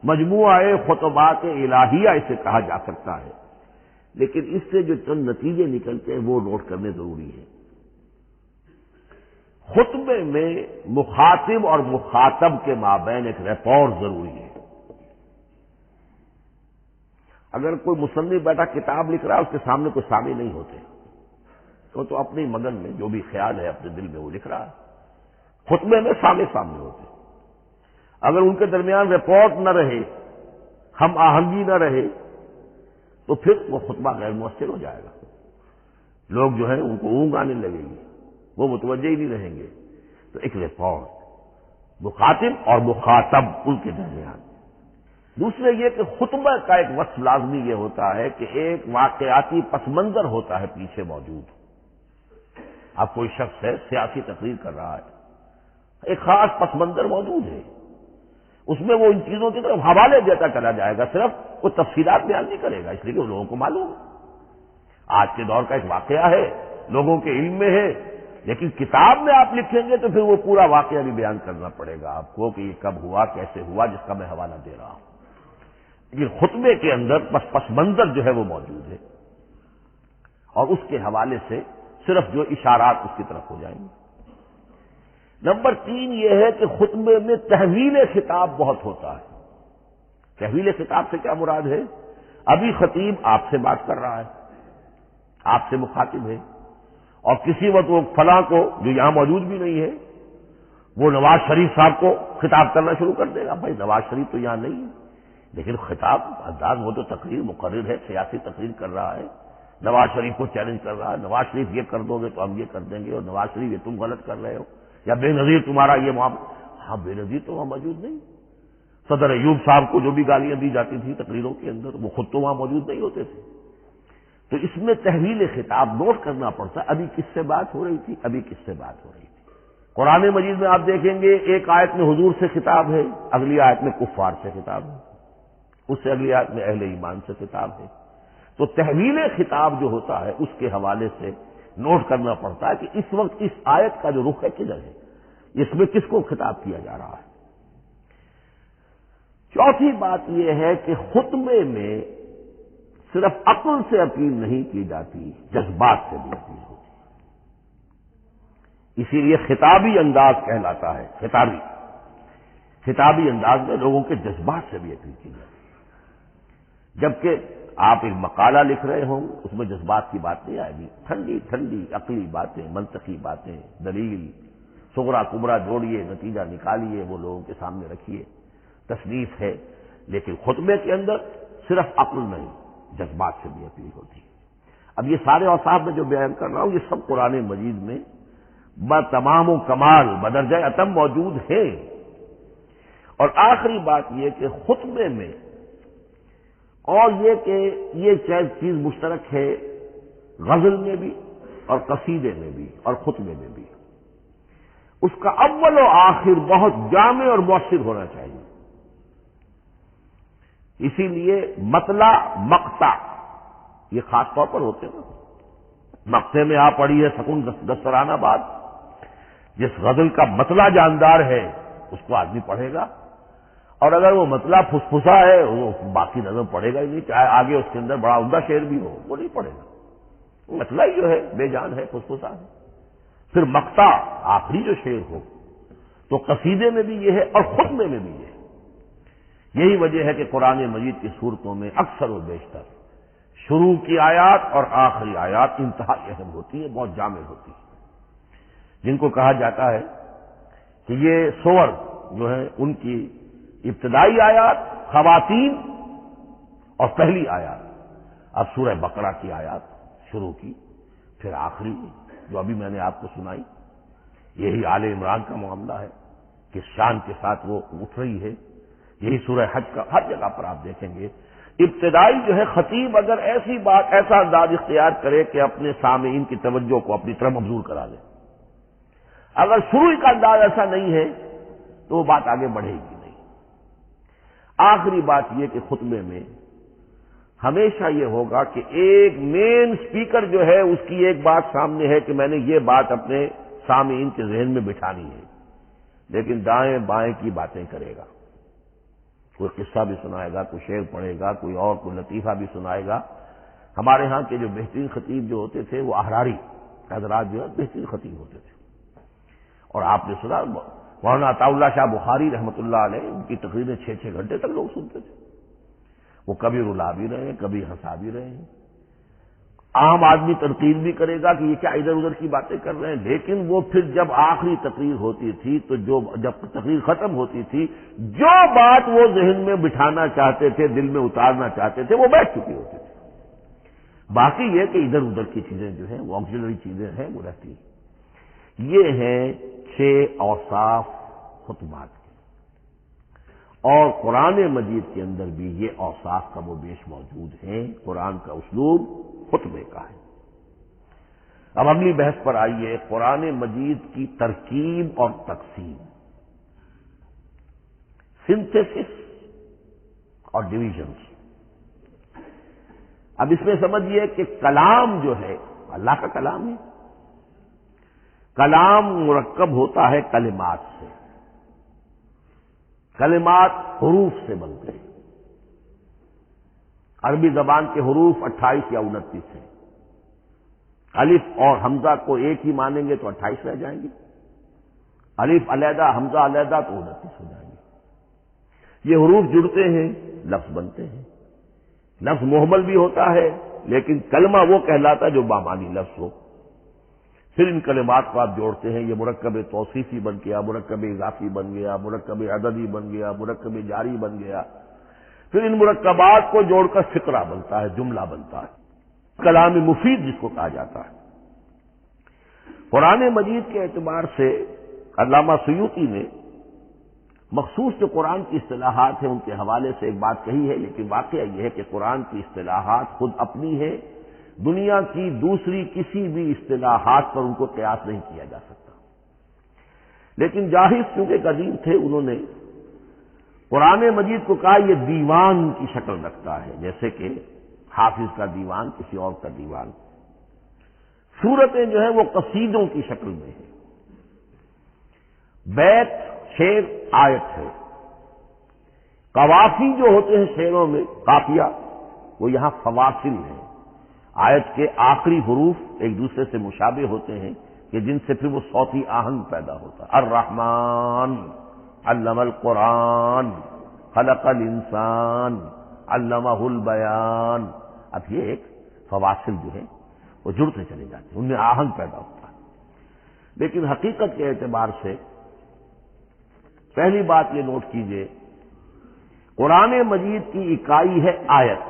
مجموعہ خطبات الہیہ اسے کہا جا سکتا ہے، لیکن اس سے جو چند نتیجے نکلتے ہیں وہ نوٹ کرنے ضروری ہے۔ خطبے میں مخاطب اور مخاطب کے مابین ایک ریپور ضروری ہے۔ اگر کوئی مصنف بیٹھا کتاب لکھ رہا ہے، اس کے سامنے کوئی سامع نہیں ہوتے، تو اپنی مگن میں جو بھی خیال ہے اپنے دل میں وہ لکھ رہا ہے۔ خطبے میں سامنے ہوتے، اگر ان کے درمیان رپورٹ نہ رہے، ہم آہنگی نہ رہے، تو پھر وہ خطبہ غیر مؤثر ہو جائے گا، لوگ جو ہے ان کو اونگ آنے لگے گی، وہ متوجہ ہی نہیں رہیں گے۔ تو ایک رپورٹ مخاطب اور مخاطب ان کے درمیان۔ دوسرے یہ کہ خطبہ کا ایک وصف لازمی یہ ہوتا ہے کہ ایک واقعاتی پس منظر ہوتا ہے پیچھے موجود۔ اب کوئی شخص ہے سیاسی تقریر کر رہا ہے، ایک خاص پس منظر موجود ہے، اس میں وہ ان چیزوں کی طرف حوالے دیتا چلا جائے گا، صرف وہ تفصیلات بیان نہیں کرے گا، اس لیے کہ وہ لوگوں کو معلوم ہے آج کے دور کا ایک واقعہ ہے، لوگوں کے علم میں ہے، لیکن کتاب میں آپ لکھیں گے تو پھر وہ پورا واقعہ بھی بیان کرنا پڑے گا آپ کو کہ یہ کب ہوا، کیسے ہوا، جس کا میں حوالہ دے رہا ہوں۔ لیکن خطبے کے اندر بس پس منظر جو ہے وہ موجود ہے، اور اس کے حوالے سے صرف جو اشارات اس کی طرف ہو جائیں گے۔ نمبر 3 یہ ہے کہ خطبے میں تحویل خطاب بہت ہوتا ہے۔ تحویل خطاب سے کیا مراد ہے؟ ابھی خطیب آپ سے بات کر رہا ہے، آپ سے مخاطب ہے، اور کسی وقت وہ فلاں کو جو یہاں موجود بھی نہیں ہے، وہ نواز شریف صاحب کو خطاب کرنا شروع کر دے گا۔ بھائی نواز شریف تو یہاں نہیں ہے، لیکن خطاب انداز وہ تو تقریر مقرر ہے، سیاسی تقریر کر رہا ہے، نواز شریف کو چیلنج کر رہا ہے، نواز شریف یہ کر دو گے تو ہم یہ کر دیں گے، اور نواز شریف یہ تم غلط کر رہے ہو، یا بے نظیر تمہارا یہ معاملہ۔ ہاں بے نظیر تو وہاں موجود نہیں، صدر ایوب صاحب کو جو بھی گالیاں دی جاتی تھی تقریروں کے اندر، وہ خود تو وہاں موجود نہیں ہوتے تھے۔ تو اس میں تحویل خطاب نوٹ کرنا پڑتا، ابھی کس سے بات ہو رہی تھی، ابھی کس سے بات ہو رہی تھی۔ قرآن مجید میں آپ دیکھیں گے ایک آیت میں حضور سے خطاب ہے، اگلی آیت میں کفار سے خطاب ہے، اس سے اگلی آیت میں اہل ایمان سے خطاب ہے۔ تو تحویل خطاب جو ہوتا ہے اس کے حوالے سے نوٹ کرنا پڑتا ہے کہ اس وقت اس آیت کا جو رخ ہے کدھر ہے، اس میں کس کو خطاب کیا جا رہا ہے۔ چوتھی بات یہ ہے کہ خطبے میں صرف عقل سے اپیل نہیں کی جاتی، جذبات سے بھی اپیل ہوتی ہے۔ اسی لیے خطابی انداز کہلاتا ہے، خطابی انداز میں لوگوں کے جذبات سے بھی اپیل کی جاتی ہے۔ جبکہ آپ ایک مقالہ لکھ رہے ہوں، اس میں جذبات کی بات نہیں آئے گی، ٹھنڈی ٹھنڈی عقلی باتیں، منطقی باتیں، دلیل صغرا کبرا جوڑیے، نتیجہ نکالیے، وہ لوگوں کے سامنے رکھیے، تصنیف ہے۔ لیکن خطبے کے اندر صرف عقل نہیں، جذبات سے بھی اپیل ہوتی ہے۔ اب یہ سارے اوصاف میں جو بیان کر رہا ہوں، یہ سب قرآن مجید میں بتمام و کمال بدرجہ اتم موجود ہیں۔ اور آخری بات یہ کہ خطبے میں، اور یہ کہ یہ چیز مشترک ہے غزل میں بھی اور قصیدے میں بھی اور خطبے میں بھی، اس کا اول و آخر بہت جامع اور مؤثر ہونا چاہیے۔ اسی لیے مطلع مقطع یہ خاص طور پر ہوتے ہیں۔ مقطع میں آپ پڑھی ہے سکون دسترانہ بات، جس غزل کا مطلع جاندار ہے اس کو آدمی پڑھے گا، اور اگر وہ مطلع پھسپھسا ہے وہ باقی نظم پڑھے گا ہی نہیں، چاہے آگے اس کے اندر بڑا عمدہ شعر بھی ہو وہ نہیں پڑھے گا۔ مطلع ہی جو ہے بے جان ہے، پھسپھسا ہے۔ پھر مقطع آخری جو شعر ہو، تو قصیدے میں بھی یہ ہے اور خطبے میں بھی یہ ہے۔ یہی وجہ ہے کہ قرآن مجید کی صورتوں میں اکثر و بیشتر شروع کی آیات اور آخری آیات انتہائی اہم ہوتی ہیں، بہت جامع ہوتی ہیں، جن کو کہا جاتا ہے کہ یہ سور جو ہے ان کی ابتدائی آیات، خواتین اور پہلی آیات۔ اب سورہ بقرہ کی آیات شروع کی، پھر آخری جو ابھی میں نے آپ کو سنائی، یہی آل عمران کا معاملہ ہے کہ شان کے ساتھ وہ اٹھ رہی ہے۔ یہی سورہ حج کا ہر جگہ پر آپ دیکھیں گے ابتدائی جو ہے خطیب اگر ایسی بات، ایسا انداز اختیار کرے کہ اپنے سامعین کی توجہ کو اپنی طرف مبذول کرا دے، اگر شروع کا انداز ایسا نہیں ہے تو وہ بات آگے بڑھے گی نہیں۔ آخری بات یہ کہ خطبے میں ہمیشہ یہ ہوگا کہ ایک مین سپیکر جو ہے اس کی ایک بات سامنے ہے کہ میں نے یہ بات اپنے سامعین کے ذہن میں بٹھانی ہے، لیکن دائیں بائیں کی باتیں کرے گا، کوئی قصہ بھی سنائے گا، کوئی شعر پڑھے گا، کوئی لطیفہ بھی سنائے گا۔ ہمارے ہاں کے جو بہترین خطیب جو ہوتے تھے وہ احراری حضرات جو ہے بہترین خطیب ہوتے تھے، اور آپ نے سنا مولانا عطا اللہ شاہ بخاری رحمۃ اللہ علیہ، ان کی تقریریں 6 گھنٹے تک لوگ سنتے تھے۔ وہ کبھی رلا بھی رہے ہیں، کبھی ہنسا بھی رہے ہیں، عام آدمی تنقید بھی کرے گا کہ یہ کیا ادھر ادھر کی باتیں کر رہے ہیں، لیکن وہ پھر جب آخری تقریر ہوتی تھی تو جب تقریر ختم ہوتی تھی، جو بات وہ ذہن میں بٹھانا چاہتے تھے، دل میں اتارنا چاہتے تھے، وہ بیٹھ چکی ہوتی تھی۔ باقی یہ کہ ادھر ادھر کی چیزیں جو ہیں وہ آکسیلری چیزیں ہیں وہ رہتی ہیں۔ یہ ہیں 6 اوصاف خطبات کے، اور قرآن مجید کے اندر بھی یہ اوصاف کم و بیش موجود ہیں۔ قرآن کا اسلوب خطبے کا ہے۔ اب اگلی بحث پر آئیے، قرآن مجید کی ترکیب اور تقسیم، سنتھیسس اور ڈویژنز۔ اب اس میں سمجھیے کہ کلام جو ہے اللہ کا کلام ہے، کلام مرکب ہوتا ہے کلمات سے، کلمات حروف سے بنتے ہیں۔ عربی زبان کے حروف 28 یا 29 ہیں، الف اور حمزہ کو ایک ہی مانیں گے تو 28 رہ جائیں گے، الف علیحدہ حمزہ علیحدہ تو 29 ہو جائیں گے۔ یہ حروف جڑتے ہیں، لفظ بنتے ہیں۔ لفظ محمل بھی ہوتا ہے، لیکن کلمہ وہ کہلاتا ہے جو بامانی لفظ ہو۔ پھر ان کلمات کو آپ جوڑتے ہیں، یہ مرکب توصیفی بن گیا، مرکب اضافی بن گیا، مرکب عددی بن گیا، مرکب جاری بن گیا۔ پھر ان مرکبات کو جوڑ کر فقرہ بنتا ہے، جملہ بنتا ہے، کلام مفید جس کو کہا جاتا ہے۔ قرآن مجید کے اعتبار سے علامہ سیوطی نے مخصوص جو قرآن کی اصطلاحات ہیں ان کے حوالے سے ایک بات کہی ہے، لیکن واقعہ یہ ہے کہ قرآن کی اصطلاحات خود اپنی ہے، دنیا کی دوسری کسی بھی اصطلاحات پر ان کو قیاس نہیں کیا جا سکتا۔ لیکن جاہز چونکہ قدیم تھے، انہوں نے قرآن مجید کو کہا یہ دیوان کی شکل رکھتا ہے، جیسے کہ حافظ کا دیوان، کسی اور کا دیوان۔ سورتیں جو ہیں وہ قصیدوں کی شکل میں ہیں، بیت شعر آیت ہے، قوافی جو ہوتے ہیں شعروں میں قافیہ، وہ یہاں فواصل ہیں. آیت کے آخری حروف ایک دوسرے سے مشابہ ہوتے ہیں کہ جن سے پھر وہ صوتی آہنگ پیدا ہوتا ہے. الرحمن علم القرآن خلق الانسان علمہ البیان. اب یہ ایک فواصل جو ہے وہ جڑتے چلے جاتے ہیں، ان میں آہنگ پیدا ہوتا ہے. لیکن حقیقت کے اعتبار سے پہلی بات یہ نوٹ کیجئے، قرآن مجید کی اکائی ہے آیت.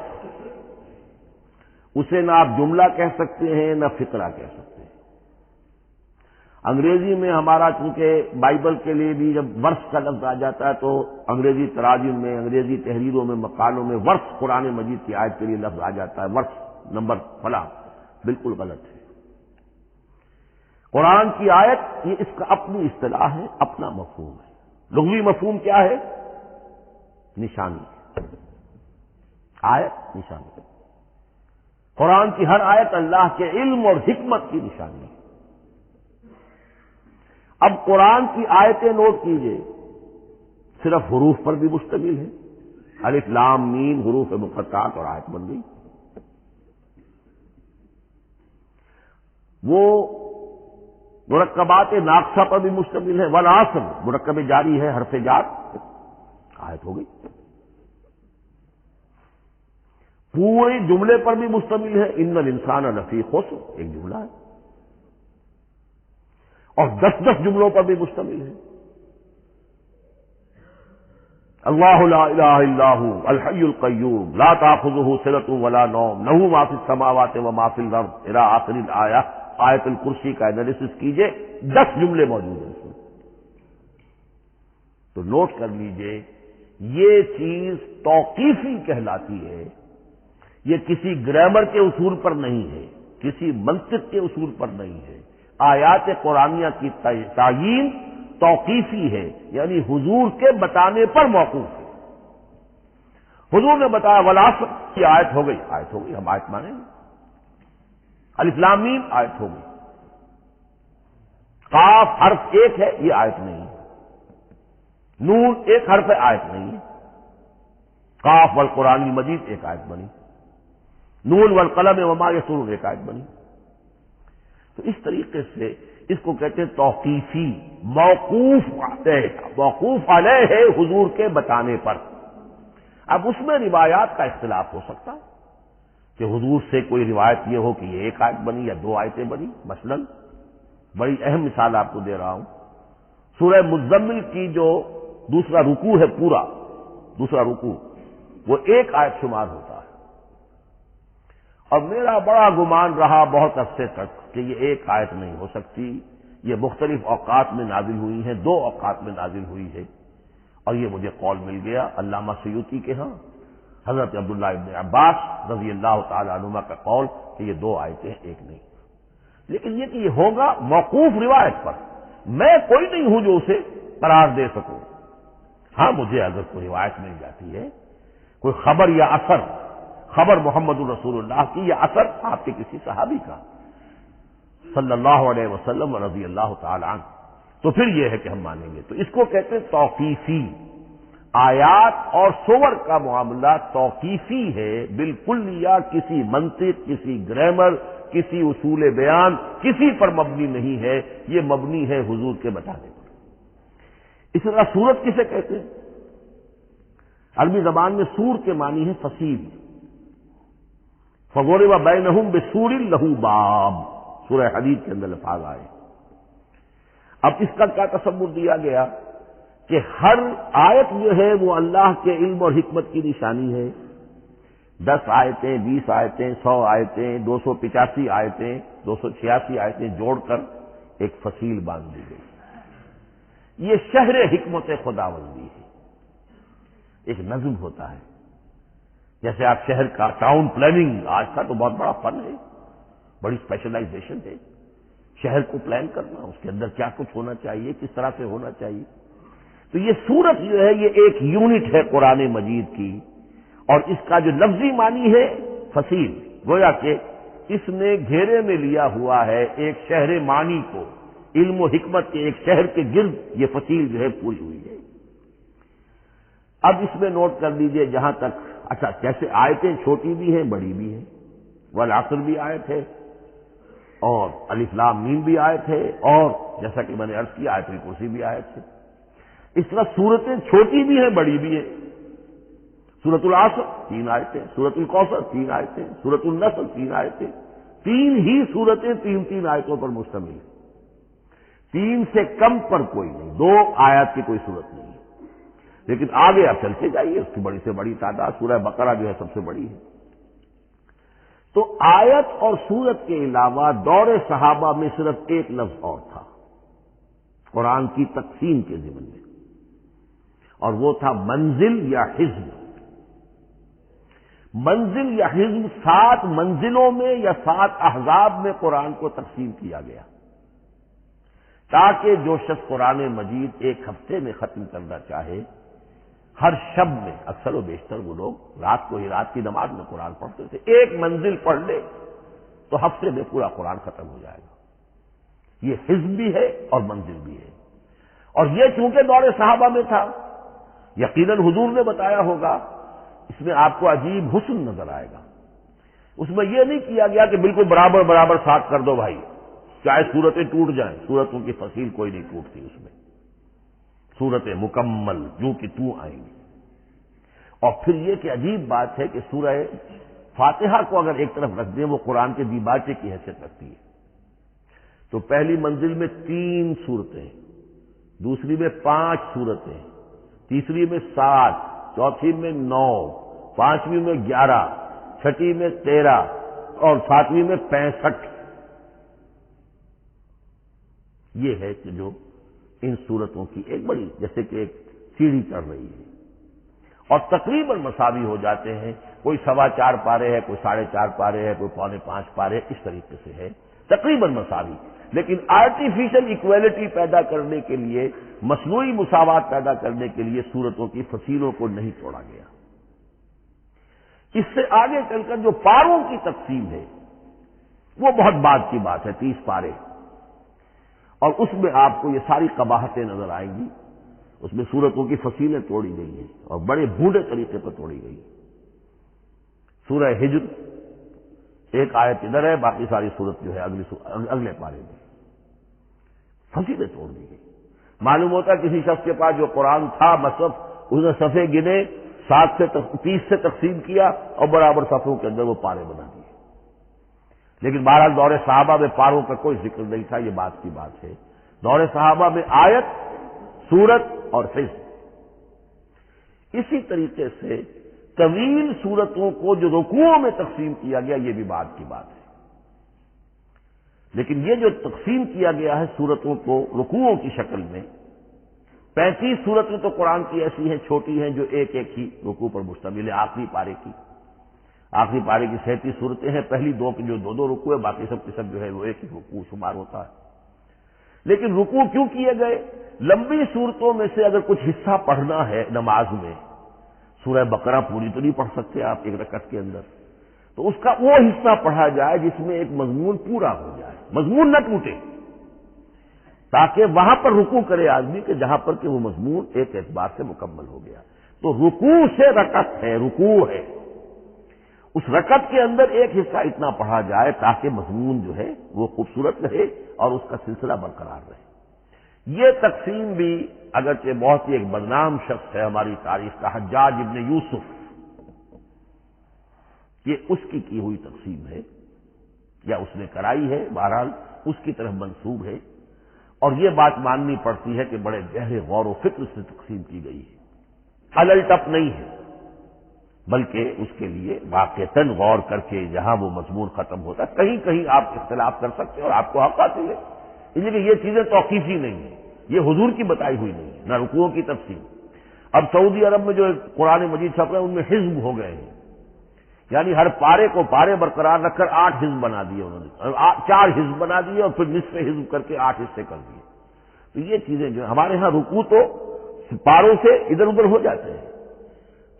اسے نہ آپ جملہ کہہ سکتے ہیں نہ فقرہ کہہ سکتے ہیں. انگریزی میں ہمارا چونکہ بائبل کے لیے بھی جب ورس کا لفظ آ جاتا ہے تو انگریزی تراجم میں، انگریزی تحریروں میں، مقالوں میں ورس قرآن مجید کی آیت کے لیے لفظ آ جاتا ہے، ورس نمبر فلاں. بالکل غلط ہے. قرآن کی آیت یہ اس کا اپنی اصطلاح ہے، اپنا مفہوم ہے. لغوی مفہوم کیا ہے؟ نشانی. آیت نشانی. قرآن کی ہر آیت اللہ کے علم اور حکمت کی نشانی ہے. اب قرآن کی آیتیں نوٹ کیجئے، صرف حروف پر بھی مشتمل ہے. الف لام میم حروف مقطعات اور آیت بن گئی. وہ مرکبات ناقصہ پر بھی مشتمل ہے. والعصر مرکب جاری ہے، حرف جار، آیت ہو گئی. پورے جملے پر بھی مشتمل ہے. ان الانسان لفی خسر ایک جملہ ہے، اور 10 جملوں پر بھی مشتمل ہے. اللہ لا الہ الا هو الحی القیوم لا تاخذہ سنۃ ولا نوم لہ ما فی السماوات و ما فی الارض الی آخر الآیہ. آیت الکرسی کا انالیسس کیجئے، 10 جملے موجود ہیں اس میں. تو نوٹ کر لیجئے، یہ چیز توقیفی کہلاتی ہے. یہ کسی گرامر کے اصول پر نہیں ہے، کسی منطق کے اصول پر نہیں ہے. آیات قرآنیہ کی تعیین توقیفی ہے، یعنی حضور کے بتانے پر موقوف ہے. حضور نے بتایا والعصر، یہ آیت ہو گئی، آیت ہو گئی، ہم آیت مانیں گے. الف لام میم آیت ہو گئی. قاف حرف ایک ہے، یہ آیت نہیں ہے. نون ایک حرف ہے، آیت نہیں ہے. قاف والقرآن المجید ایک آیت بنی. نون والقلم وما یسطرون ایک آیت بنی. تو اس طریقے سے اس کو کہتے ہیں توقیفی، موقوف علیہ ہے حضور کے بتانے پر. اب اس میں روایات کا اختلاف ہو سکتا ہے کہ حضور سے کوئی روایت یہ ہو کہ یہ ایک آیت بنی یا 2 آیتیں بنی. مثلا بڑی اہم مثال آپ کو دے رہا ہوں. سورہ مزمل کی جو دوسرا رکوع ہے، پورا دوسرا رکوع، وہ 1 آیت شمار ہوتا ہے. اور میرا بڑا گمان رہا بہت عرصے تک کہ یہ 1 آیت نہیں ہو سکتی. یہ مختلف اوقات میں نازل ہوئی ہیں، 2 اوقات میں نازل ہوئی ہے. اور یہ مجھے قول مل گیا علامہ سیوطی کے ہاں، حضرت عبداللہ ابن عباس رضی اللہ تعالی عنہما کا قول کہ یہ 2 آیتیں ایک نہیں. لیکن یہ کہ یہ ہوگا موقوف روایت پر. میں کوئی نہیں ہوں جو اسے قرار دے سکوں. ہاں مجھے اگر کوئی روایت مل جاتی ہے، کوئی خبر یا اثر، خبر محمد الرسول اللہ کی یا اثر آپ کے کسی صحابی کا صلی اللہ علیہ وسلم رضی اللہ تعالی عنہ، تو پھر یہ ہے کہ ہم مانیں گے. تو اس کو کہتے ہیں توقیفی. آیات اور سور کا معاملہ توقیفی ہے بالکل، یا کسی منطق، کسی گرامر، کسی اصول بیان، کسی پر مبنی نہیں ہے. یہ مبنی ہے حضور کے بتانے پر. اس طرح سورت کسے کہتے ہیں؟ عربی زبان میں سور کے معنی ہے فصیل. فضرب بینہم بسور لہ باب، سورہ حدید کے اندر الفاظ آئے. اب اس کا کیا تصور دیا گیا کہ ہر آیت جو ہے وہ اللہ کے علم اور حکمت کی نشانی ہے. 10 آیتیں، 20 آیتیں، 100 آیتیں، 285 آیتیں، 286 آیتیں جوڑ کر ایک فصیل باندھ دی گئی. یہ شہر حکمت خداوندی ہے. ایک نظم ہوتا ہے، جیسے آپ شہر کا ٹاؤن پلاننگ آج کا تو بہت بڑا فن ہے، بڑی اسپیشلائزیشن ہے. شہر کو پلان کرنا، اس کے اندر کیا کچھ ہونا چاہیے، کس طرح سے ہونا چاہیے. تو یہ سورت جو ہے یہ ایک یونٹ ہے قرآن مجید کی، اور اس کا جو لفظی معنی ہے فصیل، گویا کہ اس نے گھیرے میں لیا ہوا ہے ایک شہر معنی کو. علم و حکمت کے ایک شہر کے گرد یہ فصیل جو ہے پوری ہوئی ہے. اب اس میں نوٹ کر لیجئے، جہاں تک اچھا کیسے آیتیں چھوٹی بھی ہیں بڑی بھی ہیں، والعصر بھی آیت ہے اور الف لام میم بھی آیت ہے، اور جیسا کہ میں نے عرض کیا آیت الکرسی بھی آیت ہے۔ اس طرح سورتیں چھوٹی بھی ہیں بڑی بھی ہیں۔ سورۃ العصر 3 آیتیں، سورۃ الکوثر 3 آیتیں، سورۃ النصر 3 آیتیں، 3 ہی سورتیں 3 آیتوں پر مشتمل ہیں، 3 سے کم پر کوئی نہیں، 2 آیات کی کوئی صورت نہیں ہے۔ لیکن آگے آپ چلتے جائیے، اس کی بڑی سے بڑی تعداد سورہ بقرہ جو ہے سب سے بڑی ہے۔ تو آیت اور سورت کے علاوہ دور صحابہ میں صرف ایک لفظ اور تھا قرآن کی تقسیم کے ضمن میں، اور وہ تھا منزل یا حزب۔ منزل یا حزب 7 منزلوں میں یا 7 احزاب میں قرآن کو تقسیم کیا گیا، تاکہ جو شخص قرآن مجید ایک ہفتے میں ختم کرنا چاہے، ہر شب میں اکثر و بیشتر وہ لوگ رات کو ہی رات کی نماز میں قرآن پڑھتے تھے، ایک منزل پڑھ لے تو ہفتے میں پورا قرآن ختم ہو جائے گا۔ یہ حزب بھی ہے اور منزل بھی ہے، اور یہ چونکہ دور صحابہ میں تھا، یقیناً حضور نے بتایا ہوگا، اس میں آپ کو عجیب حسن نظر آئے گا۔ اس میں یہ نہیں کیا گیا کہ بالکل برابر برابر ساتھ کر دو بھائی، چاہے صورتیں ٹوٹ جائیں، صورتوں کی فصیل کوئی نہیں ٹوٹتی، اس میں صورتیں مکمل جو کہ تو آئیں گی۔ اور پھر یہ کہ عجیب بات ہے کہ سورہ فاتحہ کو اگر ایک طرف رکھ دیں، وہ قرآن کے دیباچے کی حیثیت رکھتی ہے، تو پہلی منزل میں 3 سورتیں، دوسری میں 5 سورتیں، تیسری میں 7، چوتھی میں 9، پانچویں میں 11، چھٹی میں 13 اور 7ویں میں 65۔ یہ ہے کہ جو ان صورتوں کی ایک بڑی جیسے کہ ایک سیڑھی چڑھ رہی ہے، اور تقریباً مساوی ہو جاتے ہیں، کوئی 4.25 پارے ہے، کوئی 4.5 پارے ہے، کوئی 4.25 پارے، اس طریقے سے ہے، تقریباً مساوی۔ لیکن آرٹیفیشل ایکویلٹی پیدا کرنے کے لیے، مصنوعی مساوات پیدا کرنے کے لیے صورتوں کی فصیلوں کو نہیں توڑا گیا۔ اس سے آگے چل کر جو پاروں کی تقسیم ہے وہ بہت بعد کی بات ہے، 30 پارے، اور اس میں آپ کو یہ ساری قباحتیں نظر آئیں گی۔ اس میں صورتوں کی فصیلیں توڑی گئی ہیں اور بڑے بھونڈے طریقے پر توڑی گئی۔ سورہ ہجر ایک آیت ادھر ہے، باقی ساری صورت جو ہے اگلے پارے میں فصیلیں توڑ دی گئی۔ معلوم ہوتا ہے کسی شخص کے پاس جو قرآن تھا مصحف، اس نے صفحے گنے، 7 سے 30 سے تقسیم کیا اور برابر صفحوں کے اندر وہ پارے بنا دیے۔ لیکن بہرحال دور صحابہ میں پاروں کا کوئی ذکر نہیں تھا، یہ بات کی بات ہے۔ دور صحابہ میں آیت، سورت اور حزب۔ اسی طریقے سے طویل سورتوں کو جو رکوعوں میں تقسیم کیا گیا، یہ بھی بات کی بات ہے۔ لیکن یہ جو تقسیم کیا گیا ہے سورتوں کو رکوعوں کی شکل میں، 35 سورتیں تو قرآن کی ایسی ہیں چھوٹی ہیں جو ایک ایک ہی رکوع پر مشتمل ہے۔ آخری پارے کی 37 صورتیں ہیں، پہلی 2 کی جو 2 رکوع ہے، باقی سب کی سب جو ہے وہ ایک ہی رکوع شمار ہوتا ہے۔ لیکن رکوع کیوں کیے گئے؟ لمبی صورتوں میں سے اگر کچھ حصہ پڑھنا ہے نماز میں، سورہ بقرہ پوری تو نہیں پڑھ سکتے آپ ایک رکعت کے اندر، تو اس کا وہ حصہ پڑھا جائے جس میں ایک مضمون پورا ہو جائے، مضمون نہ ٹوٹے، تاکہ وہاں پر رکوع کرے آدمی کہ جہاں پر کہ وہ مضمون ایک اعتبار سے مکمل ہو گیا۔ تو رکوع سے رکعت ہے، رکوع ہے، اس رکعت کے اندر ایک حصہ اتنا پڑھا جائے تاکہ مضمون جو ہے وہ خوبصورت رہے اور اس کا سلسلہ برقرار رہے۔ یہ تقسیم بھی اگرچہ بہت ہی ایک بدنام شخص ہے ہماری تاریخ کا، حجاج ابن یوسف، یہ اس کی ہوئی تقسیم ہے یا اس نے کرائی ہے، بہرحال اس کی طرف منسوب ہے، اور یہ بات ماننی پڑتی ہے کہ بڑے گہرے غور و فکر سے تقسیم کی گئی ہے، الل ٹپ نہیں ہے، بلکہ اس کے لیے واقعتاً غور کر کے جہاں وہ مضمون ختم ہوتا ہے، کہیں کہیں آپ اختلاف کر سکتے ہیں اور آپ کو حق حاصل ہے، اس لیے کہ یہ چیزیں توقیفی نہیں ہیں، یہ حضور کی بتائی ہوئی نہیں ہے، نہ رکوعوں کی تفصیل۔ اب سعودی عرب میں جو قرآن مجید چھپ رہے ہیں ان میں حزب ہو گئے ہیں، یعنی ہر پارے کو پارے برقرار رکھ کر 8 حزب بنا دیے انہوں نے، 4 حزب بنا دیے اور پھر نصف حزب کر کے 8 حصے کر دیے۔ تو یہ چیزیں جو ہمارے ہاں رکوع تو پاروں سے ادھر ادھر ہو جاتے ہیں،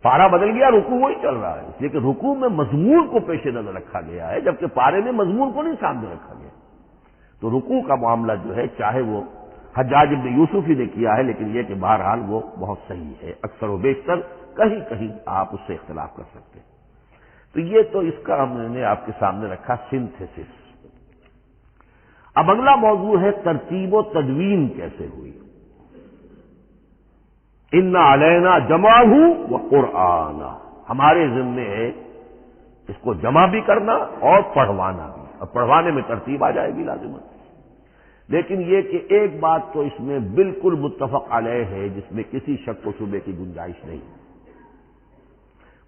پارا بدل گیا رکوع وہی چل رہا ہے، اس لیے کہ رکوع میں مضمون کو پیش نظر رکھا گیا ہے، جبکہ پارے میں مضمون کو نہیں سامنے رکھا گیا۔ تو رکوع کا معاملہ جو ہے چاہے وہ حجاج ابن یوسف ہی نے کیا ہے، لیکن یہ کہ بہرحال وہ بہت صحیح ہے، اکثر و بیشتر کہیں کہیں آپ اس سے اختلاف کر سکتے ہیں۔ تو یہ تو اس کا ہم نے آپ کے سامنے رکھا سنتھیسس۔ اب اگلا موضوع ہے ترتیب و تدوین کیسے ہوئی۔ ان علینا جمعہ و قرآن، ہمارے ذمے ہے اس کو جمع بھی کرنا اور پڑھوانا بھی، اور پڑھوانے میں ترتیب آ جائے گی لازماً۔ لیکن یہ کہ ایک بات تو اس میں بالکل متفق علیہ ہے، جس میں کسی شک و شبے کی گنجائش نہیں۔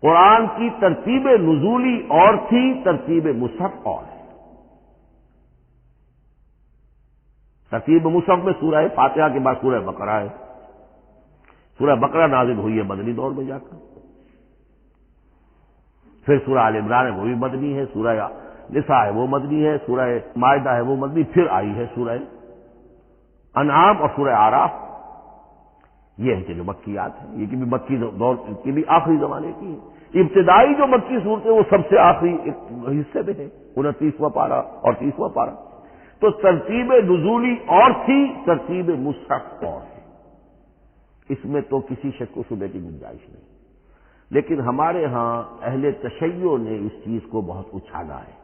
قرآن کی ترتیب نزولی اور تھی، ترتیب مصحف اور ہے۔ ترتیب مصحف میں سورہ فاتحہ کے بعد سورہ بقرہ ہے۔ سورہ بقرہ نازل ہوئی ہے مدنی دور میں جا کر، پھر سورہ آل عمران ہے وہ بھی مدنی ہے، سورہ نساء ہے وہ مدنی ہے، سورہ مائدہ ہے وہ مدنی، پھر آئی ہے سورہ انعام اور سورہ اعراف۔ یہ ہے کہ جو مکیات ہیں، یہ کہ بھی مکی دور کی بھی آخری زمانے کی ہے۔ ابتدائی جو مکی صورتیں وہ سب سے آخری حصے میں ہے، 29واں پارہ اور 30واں پارہ۔ تو ترتیب نزولی اور تھی، ترتیب مصحف اور ہے، اس میں تو کسی شک و شبے کی گنجائش نہیں۔ لیکن ہمارے ہاں اہل تشیع نے اس چیز کو بہت اچھالا ہے۔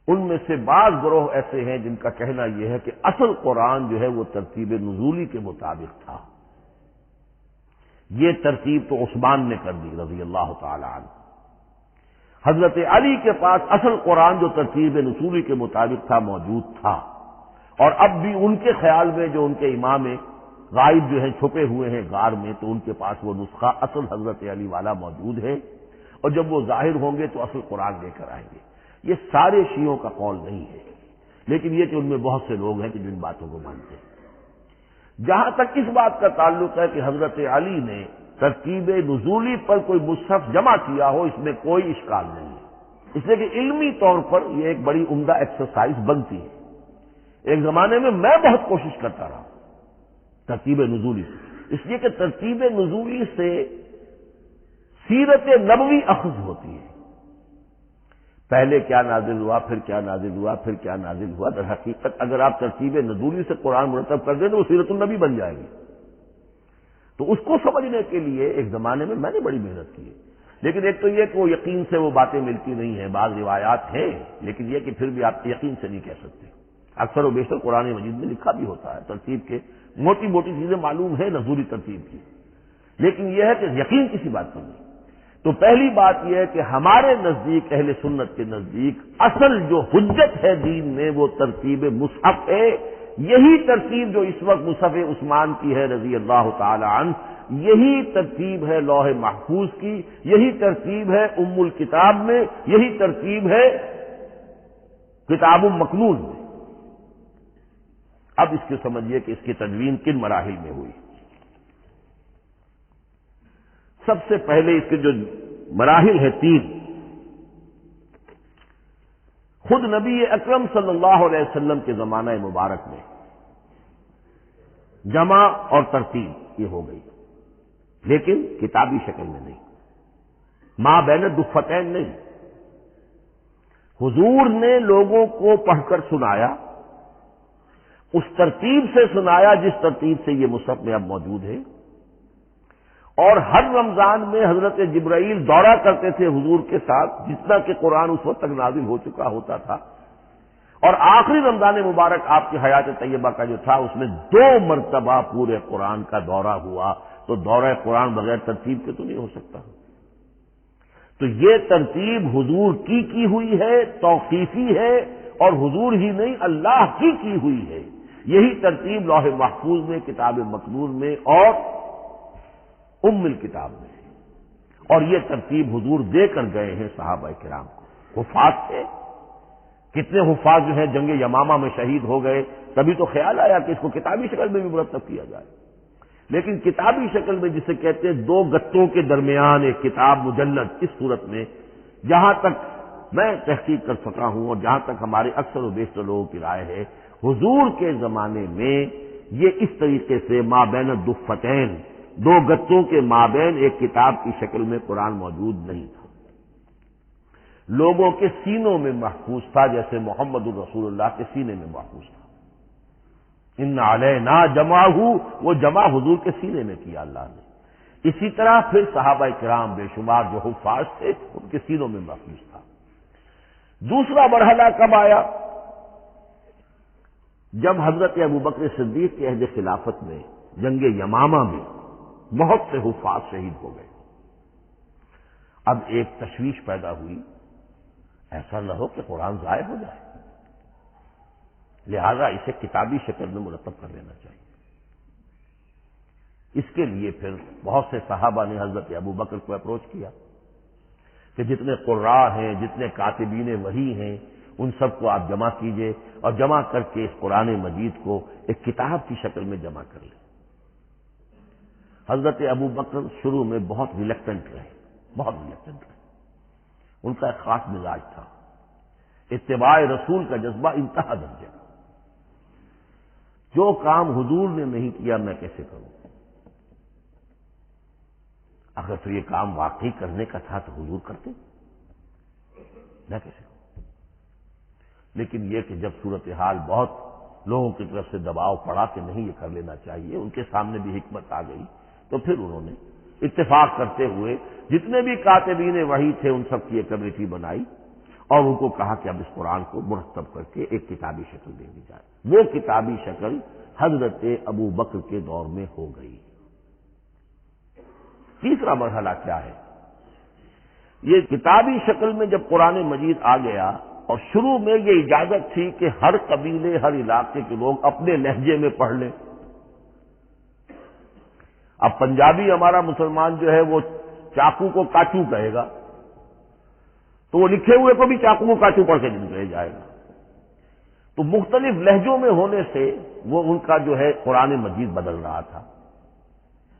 ان میں سے بعض گروہ ایسے ہیں جن کا کہنا یہ ہے کہ اصل قرآن جو ہے وہ ترتیب نزولی کے مطابق تھا، یہ ترتیب تو عثمان نے کر دی رضی اللہ تعالی عنہ۔ حضرت علی کے پاس اصل قرآن جو ترتیب نزولی کے مطابق تھا موجود تھا، اور اب بھی ان کے خیال میں جو ان کے امام غائب جو ہیں چھپے ہوئے ہیں غار میں، تو ان کے پاس وہ نسخہ اصل حضرت علی والا موجود ہے، اور جب وہ ظاہر ہوں گے تو اصل قرآن لے کر آئیں گے۔ یہ سارے شیعوں کا قول نہیں ہے، لیکن یہ کہ ان میں بہت سے لوگ ہیں کہ جو ان باتوں کو مانتے ہیں۔ جہاں تک اس بات کا تعلق ہے کہ حضرت علی نے ترتیب نزولی پر کوئی مصحف جمع کیا ہو، اس میں کوئی اشکال نہیں ہے، اس لیے کہ علمی طور پر یہ ایک بڑی عمدہ ایکسرسائز بنتی ہے۔ ایک زمانے میں میں بہت کوشش کرتا رہا ترتیب نزولی سے، اس لیے کہ ترتیب نزولی سے سیرت نبوی اخذ ہوتی ہے، پہلے کیا نازل ہوا، پھر کیا نازل ہوا، پھر کیا نازل ہوا۔ در حقیقت اگر آپ ترتیب نزولی سے قرآن مرتب کر دیں تو وہ سیرت النبی بن جائے گی۔ تو اس کو سمجھنے کے لیے ایک زمانے میں نے بڑی محنت کی ہے، لیکن ایک تو یہ کہ وہ یقین سے وہ باتیں ملتی نہیں ہیں، بعض روایات ہیں، لیکن یہ کہ پھر بھی آپ یقین سے نہیں کہہ سکتے۔ اکثر و بیشتر قرآن مجید میں لکھا بھی ہوتا ہے، ترتیب کے موٹی موٹی چیزیں معلوم ہیں نزولی ترتیب کی، لیکن یہ ہے کہ یقین کسی بات پر نہیں۔ تو پہلی بات یہ ہے کہ ہمارے نزدیک، اہل سنت کے نزدیک، اصل جو حجت ہے دین میں وہ ترتیب مصحف ہے۔ یہی ترتیب جو اس وقت مصحف عثمان کی ہے رضی اللہ تعالی عنہ، یہی ترتیب ہے لوح محفوظ کی، یہی ترتیب ہے ام الکتاب میں، یہی ترتیب ہے کتاب مکنون میں۔ اب اس کو سمجھیے کہ اس کی تدوین کن مراحل میں ہوئی۔ سب سے پہلے اس کے جو مراحل ہے 3، خود نبی اکرم صلی اللہ علیہ وسلم کے زمانہ مبارک میں جمع اور ترتیب یہ ہو گئی، لیکن کتابی شکل میں نہیں، ما بین الدفتین نہیں۔ حضور نے لوگوں کو پڑھ کر سنایا، اس ترتیب سے سنایا جس ترتیب سے یہ مصحف میں اب موجود ہے، اور ہر رمضان میں حضرت جبرائیل دورہ کرتے تھے حضور کے ساتھ، جتنا کہ قرآن اس وقت تک نازل ہو چکا ہوتا تھا، اور آخری رمضان مبارک آپ کی حیات طیبہ کا جو تھا اس میں 2 مرتبہ پورے قرآن کا دورہ ہوا، تو دورہ قرآن بغیر ترتیب کے تو نہیں ہو سکتا۔ تو یہ ترتیب حضور کی ہوئی ہے، توقیفی ہے، اور حضور ہی نہیں اللہ کی ہوئی ہے۔ یہی ترتیب لوح محفوظ میں، کتاب مکنون میں اور ام الکتاب میں، اور یہ ترتیب حضور دے کر گئے ہیں صحابہ کرام کو۔ حفاظ تھے، کتنے حفاظ جو ہیں جنگ یمامہ میں شہید ہو گئے، تبھی تو خیال آیا کہ اس کو کتابی شکل میں بھی مرتب کیا جائے، لیکن کتابی شکل میں جسے کہتے ہیں 2 گتوں کے درمیان ایک کتاب مجلد، اس صورت میں جہاں تک میں تحقیق کر سکا ہوں اور جہاں تک ہمارے اکثر و بیشتر لوگوں کی رائے ہے، حضور کے زمانے میں یہ اس طریقے سے ما بین الدفتین، 2 گتوں کے مابین ایک کتاب کی شکل میں قرآن موجود نہیں تھا، لوگوں کے سینوں میں محفوظ تھا، جیسے محمد الرسول اللہ کے سینے میں محفوظ تھا۔ ان علینا جمعہ، وہ جمع حضور کے سینے میں کیا اللہ نے۔ اسی طرح پھر صحابہ کرام بے شمار جو حفاظ تھے ان کے سینوں میں محفوظ تھا۔ دوسرا مرحلہ کب آیا؟ جب حضرت ابوبکر صدیق کے عہد خلافت میں جنگ یمامہ میں بہت سے حفاظ شہید ہو گئے۔ اب ایک تشویش پیدا ہوئی، ایسا نہ ہو کہ قرآن ضائع ہو جائے، لہذا اسے کتابی شکل میں مرتب کر لینا چاہیے۔ اس کے لیے پھر بہت سے صحابہ نے حضرت ابوبکر کو اپروچ کیا کہ جتنے قراء ہیں، جتنے کاتبین وحی ہیں، ان سب کو آپ جمع کیجئے اور جمع کر کے اس قرآن مجید کو ایک کتاب کی شکل میں جمع کر لیں۔ حضرت ابوبکر شروع میں بہت ریلیکٹنٹ رہے، بہت ریلیکٹنٹ رہے۔ ان کا ایک خاص مزاج تھا، اتباع رسول کا جذبہ انتہا درجے کا۔ جو کام حضور نے نہیں کیا میں کیسے کروں؟ اگر تو یہ کام واقعی کرنے کا تھا تو حضور کرتے، میں کیسے کروں؟ لیکن یہ کہ جب صورتحال بہت لوگوں کی طرف سے دباؤ پڑا کہ نہیں یہ کر لینا چاہیے، ان کے سامنے بھی حکمت آ گئی، تو پھر انہوں نے اتفاق کرتے ہوئے جتنے بھی کاتبین وحی تھے ان سب کی ایک کمیٹی بنائی اور ان کو کہا کہ اب اس قرآن کو مرتب کر کے ایک کتابی شکل دے دی جائے۔ وہ کتابی شکل حضرت ابوبکر کے دور میں ہو گئی۔ تیسرا مرحلہ کیا ہے؟ یہ کتابی شکل میں جب قرآن مجید آ گیا اور شروع میں یہ اجازت تھی کہ ہر قبیلے، ہر علاقے کے لوگ اپنے لہجے میں پڑھ لیں۔ اب پنجابی ہمارا مسلمان جو ہے وہ چاقو کو کاچو کہے گا تو وہ لکھے ہوئے کو بھی چاقو کو کاچو پڑھ کے کہے جائے گا۔ تو مختلف لہجوں میں ہونے سے وہ ان کا جو ہے قرآن مجید بدل رہا تھا،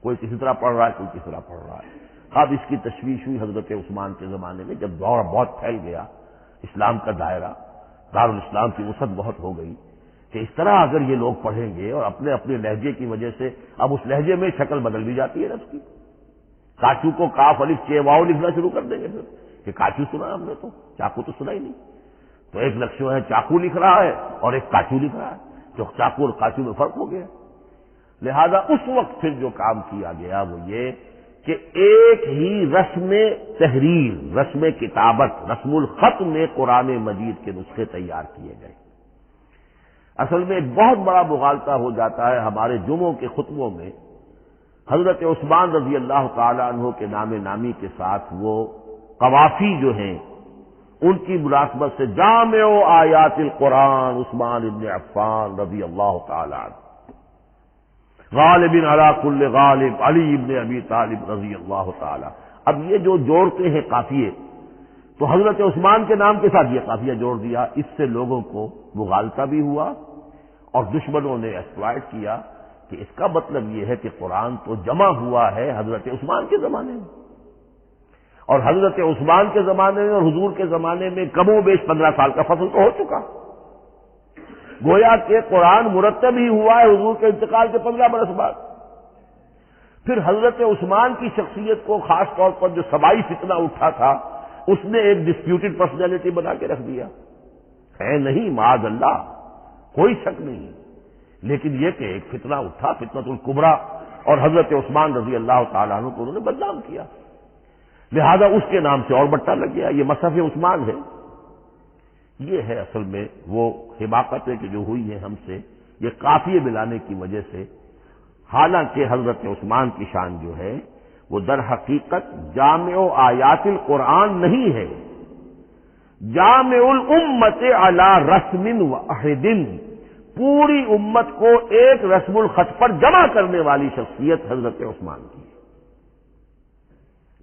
کوئی کسی طرح پڑھ رہا ہے، کوئی کسی طرح پڑھ رہا ہے۔ اب اس کی تشویش ہوئی حضرت عثمان کے زمانے میں، جب دور بہت پھیل گیا، اسلام کا دائرہ، دارالاسلام کی وسعت بہت ہو گئی کہ اس طرح اگر یہ لوگ پڑھیں گے اور اپنے اپنے لہجے کی وجہ سے اب اس لہجے میں شکل بدل بھی جاتی ہے لفظ کی۔ کاچو کو کاف الف چے واو لکھنا شروع کر دیں گے پھر کہ کاچو سنا ہم نے، تو چاقو تو سنا ہی نہیں۔ تو ایک لفظ ہے چاقو لکھ رہا ہے اور ایک کاچو لکھ رہا ہے، جو چاقو اور کاچو میں فرق ہو گیا۔ لہذا اس وقت پھر جو کام کیا گیا وہ یہ کہ ایک ہی رسم تحریر، رسم کتابت، رسم الخط میں قرآن مجید کے نسخے تیار کیے گئے۔ اصل میں ایک بہت بڑا مغالطہ ہو جاتا ہے ہمارے جمعوں کے خطبوں میں، حضرت عثمان رضی اللہ تعالی عنہ کے نام نامی کے ساتھ وہ قوافی جو ہیں ان کی مناسبت سے جامع آیات القرآن عثمان ابن عفان رضی اللہ تعالی عنہ، غالب علی کل غالب علی ابن ابی طالب رضی اللہ تعالی۔ اب یہ جو جوڑتے ہیں قافیے، تو حضرت عثمان کے نام کے ساتھ یہ قافیہ جوڑ دیا، اس سے لوگوں کو مغالطہ بھی ہوا اور دشمنوں نے ایکسپلائٹ کیا کہ اس کا مطلب یہ ہے کہ قرآن تو جمع ہوا ہے حضرت عثمان کے زمانے میں، اور حضرت عثمان کے زمانے میں اور حضور کے زمانے میں کم و بیش 15 سال کا فصل تو ہو چکا، گویا کہ قرآن مرتب ہی ہوا ہے حضور کے انتقال کے 15 برس بعد۔ پھر حضرت عثمان کی شخصیت کو خاص طور پر جو سبائی فتنہ اٹھا تھا اس نے ایک ڈسپیوٹڈ پرسنالٹی بنا کے رکھ دیا ہے، نہیں معاذ اللہ کوئی شک نہیں، لیکن یہ کہ ایک فتنہ اٹھا، فتنۃ الکبریٰ، اور حضرت عثمان رضی اللہ تعالیٰ عنہ کو انہوں نے بدنام کیا، لہذا اس کے نام سے اور بٹا لگ گیا، یہ مصحف عثمان ہے۔ یہ ہے اصل میں وہ حماقتیں کہ جو ہوئی ہیں ہم سے، یہ قافیے ملانے کی وجہ سے، حالانکہ حضرت عثمان کی شان جو ہے وہ در حقیقت جامع آیات القرآن نہیں ہے، جامع الامت علی رسم واحد، پوری امت کو ایک رسم الخط پر جمع کرنے والی شخصیت حضرت عثمان کی ہے۔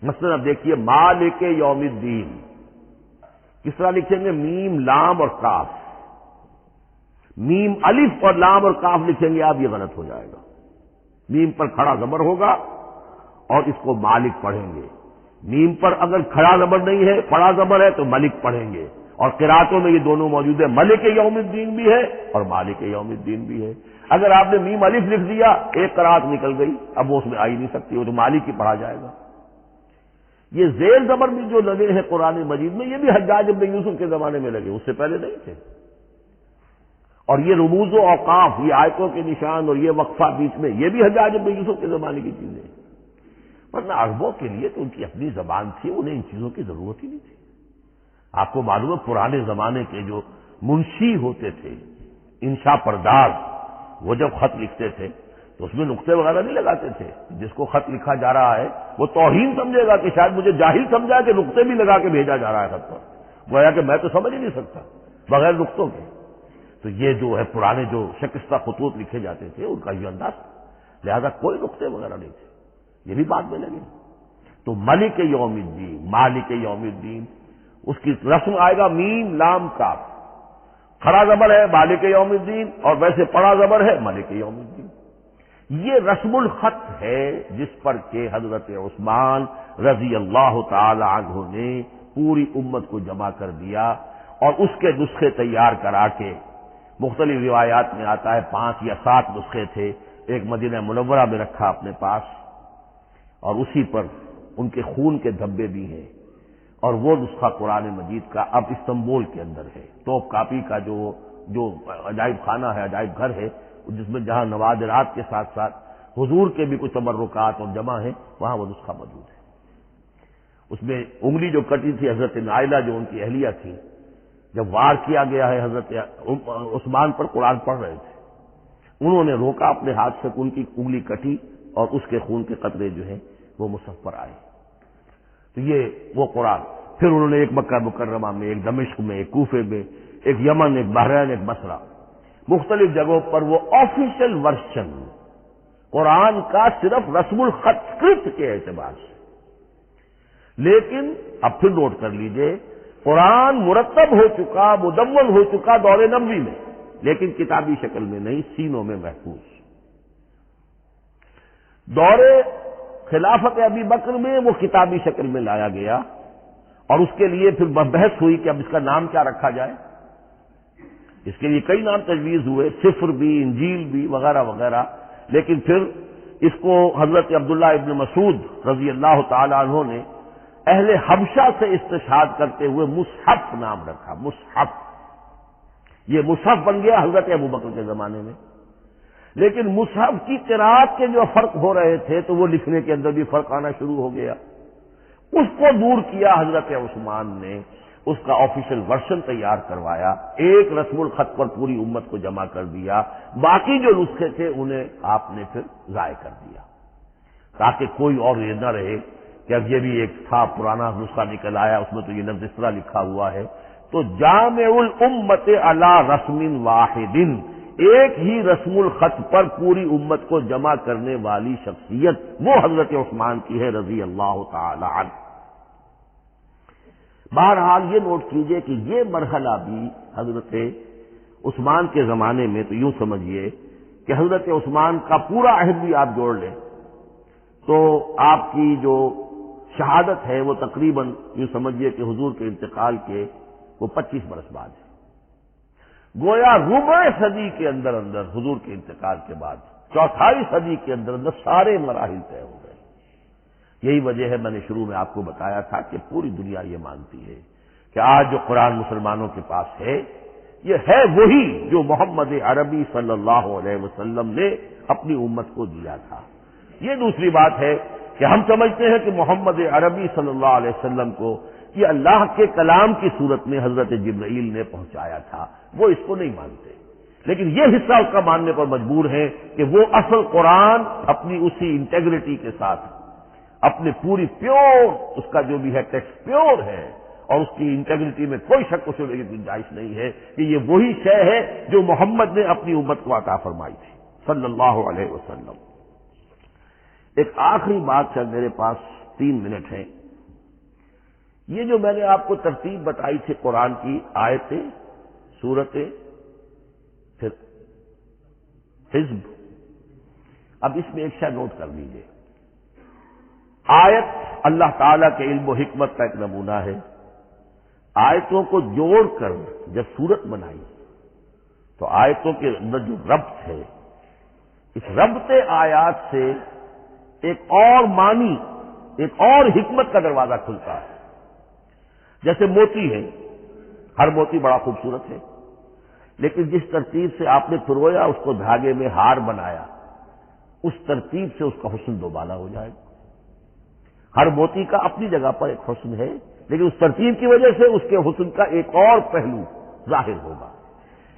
مثلا اب دیکھیے مالک یوم الدین کس طرح لکھیں گے؟ میم لام اور کاف، میم الف اور لام اور کاف لکھیں گے آپ، یہ غلط ہو جائے گا، میم پر کھڑا زبر ہوگا اور اس کو مالک پڑھیں گے، میم پر اگر کھڑا زبر نہیں ہے پڑا زبر ہے تو ملک پڑھیں گے، اور قراتوں میں یہ دونوں موجود ہے، ملک یوم الدین بھی ہے اور مالک یوم الدین بھی ہے۔ اگر آپ نے میم الف لکھ دیا ایک قرات نکل گئی، اب وہ اس میں آ ہی نہیں سکتی، وہ تو مالک ہی پڑھا جائے گا۔ یہ زیر زبر بھی جو لگے ہیں قرآن مجید میں، یہ بھی حجاج ابن یوسف کے زمانے میں لگے، اس سے پہلے نہیں تھے، اور یہ رموز و اوقاف، یہ آیتوں کے نشان اور یہ وقفہ بیچ میں، یہ بھی حجاج بن یوسف کے زمانے کی چیزیں ہیں، ورنہ عربوں کے لیے تو ان کی اپنی زبان تھی، انہیں ان چیزوں کی ضرورت ہی نہیں تھی۔ آپ کو معلوم ہے پرانے زمانے کے جو منشی ہوتے تھے، انشا پرداز، وہ جب خط لکھتے تھے تو اس میں نقطے وغیرہ نہیں لگاتے تھے۔ جس کو خط لکھا جا رہا ہے وہ توہین سمجھے گا کہ شاید مجھے جاہل سمجھا کہ نقطے بھی لگا کے بھیجا جا رہا ہے خط پر، گویا کہ میں تو سمجھ ہی نہیں سکتا بغیر نقطوں کے۔ تو یہ جو ہے پرانے جو شکستہ خطوط لکھے جاتے تھے ان کا یہ انداز تھا، لہذا کوئی نقطے وغیرہ نہیں تھے، یہ بھی بعد میں لگے۔ تو ملک یوم الدین، مالک یوم الدین، اس کی رسم آئے گا میم لام کاف، کھڑا زبر ہے مالک یوم الدین اور ویسے پڑا زبر ہے ملک یوم الدین۔ یہ رسم الخط ہے جس پر کہ حضرت عثمان رضی اللہ تعالی عنہ نے پوری امت کو جمع کر دیا اور اس کے نسخے تیار کرا کے، مختلف روایات میں آتا ہے 5 یا 7 نسخے تھے، ایک مدینہ منورہ میں رکھا اپنے پاس، اور اسی پر ان کے خون کے دھبے بھی ہیں، اور وہ نسخہ قرآن مجید کا اب استنبول کے اندر ہے، توپ کاپی کا جو عجائب خانہ ہے، عجائب گھر ہے، جس میں جہاں نوادرات کے ساتھ ساتھ حضور کے بھی کچھ تبرکات اور جمع ہیں، وہاں وہ نسخہ موجود ہے۔ اس میں انگلی جو کٹی تھی حضرت نائلہ جو ان کی اہلیہ تھی، جب وار کیا گیا ہے حضرت عثمان پر، قرآن پڑھ رہے تھے، انہوں نے روکا اپنے ہاتھ سے، ان کی انگلی کٹی اور اس کے خون کے قطرے جو ہیں وہ مصحف پر آئے۔ تو یہ وہ قرآن، پھر انہوں نے ایک مکہ مکرمہ میں، ایک دمشق میں، ایک کوفے میں، ایک یمن، ایک بحرین، ایک بصرہ، مختلف جگہوں پر وہ آفیشل ورژن قرآن کا صرف رسم الخط اسکرپٹ کے اعتبار سے۔ لیکن اب پھر نوٹ کر لیجئے، قرآن مرتب ہو چکا، مدون ہو چکا دور نبوی میں، لیکن کتابی شکل میں نہیں، سینوں میں محفوظ۔ دور خلافت ابی بکر میں وہ کتابی شکل میں لایا گیا، اور اس کے لیے پھر بحث ہوئی کہ اب اس کا نام کیا رکھا جائے۔ اس کے لیے کئی نام تجویز ہوئے، سفر بھی، انجیل بھی، وغیرہ وغیرہ، لیکن پھر اس کو حضرت عبداللہ ابن مسعود رضی اللہ تعالی عنہ نے اہل حبشہ سے استشہاد کرتے ہوئے مصحف نام رکھا، مصحف۔ یہ مصحف بن گیا حضرت ابو بکر کے زمانے میں، لیکن مصحف کی قراءت کے جو فرق ہو رہے تھے تو وہ لکھنے کے اندر بھی فرق آنا شروع ہو گیا۔ اس کو دور کیا حضرت عثمان نے، اس کا آفیشل ورژن تیار کروایا، ایک رسم الخط پر پوری امت کو جمع کر دیا، باقی جو نسخے تھے انہیں آپ نے پھر ضائع کر دیا، تاکہ کوئی اور یہ نہ رہے کہ اب یہ بھی ایک تھا پرانا نسخہ نکل آیا، اس میں تو یہ لفظ اس طرح لکھا ہوا ہے۔ تو جامع الامت علی رسم واحد، ایک ہی رسم الخط پر پوری امت کو جمع کرنے والی شخصیت وہ حضرت عثمان کی ہے رضی اللہ تعالی عنہ۔ بہرحال یہ نوٹ کیجئے کہ یہ مرحلہ بھی حضرت عثمان کے زمانے میں، تو یوں سمجھیے کہ حضرت عثمان کا پورا عہد بھی آپ جوڑ لیں تو آپ کی جو شہادت ہے وہ تقریباً یوں سمجھیے کہ حضور کے انتقال کے وہ 25 برس بعد ہے، گویا ربع صدی کے اندر اندر حضور کے انتقال کے بعد، چوتھائی صدی کے اندر اندر سارے مراحل طے ہو گئے۔ یہی وجہ ہے میں نے شروع میں آپ کو بتایا تھا کہ پوری دنیا یہ مانتی ہے کہ آج جو قرآن مسلمانوں کے پاس ہے یہ ہے وہی جو محمد عربی صلی اللہ علیہ وسلم نے اپنی امت کو دیا تھا۔ یہ دوسری بات ہے کہ ہم سمجھتے ہیں کہ محمد عربی صلی اللہ علیہ وسلم کو یہ اللہ کے کلام کی صورت میں حضرت جبرائیل نے پہنچایا تھا، وہ اس کو نہیں مانتے، لیکن یہ حصہ اس کا ماننے پر مجبور ہے کہ وہ اصل قرآن اپنی اسی انٹیگریٹی کے ساتھ، اپنے پوری پیور، اس کا جو بھی ہے ٹیکسٹ پیور ہے اور اس کی انٹیگریٹی میں کوئی شک و شبہ کی گنجائش نہیں ہے کہ یہ وہی شے ہے جو محمد نے اپنی امت کو عطا فرمائی تھی صلی اللہ علیہ وسلم۔ ایک آخری بات ہے، میرے پاس 3 منٹ ہیں۔ یہ جو میں نے آپ کو ترتیب بتائی تھی قرآن کی، آیتیں، سورتیں، پھر حزب، اب اس میں ایک شے نوٹ کر لیجیے۔ آیت اللہ تعالی کے علم و حکمت کا ایک نمونہ ہے۔ آیتوں کو جوڑ کر جب سورت بنائی تو آیتوں کے اندر جو ربط ہے، اس ربط آیات سے ایک اور معنی، ایک اور حکمت کا دروازہ کھلتا ہے۔ جیسے موتی ہے، ہر موتی بڑا خوبصورت ہے، لیکن جس ترتیب سے آپ نے پرویا، اس کو دھاگے میں ہار بنایا، اس ترتیب سے اس کا حسن دوبالا ہو جائے گا۔ ہر موتی کا اپنی جگہ پر ایک حسن ہے، لیکن اس ترتیب کی وجہ سے اس کے حسن کا ایک اور پہلو ظاہر ہوگا۔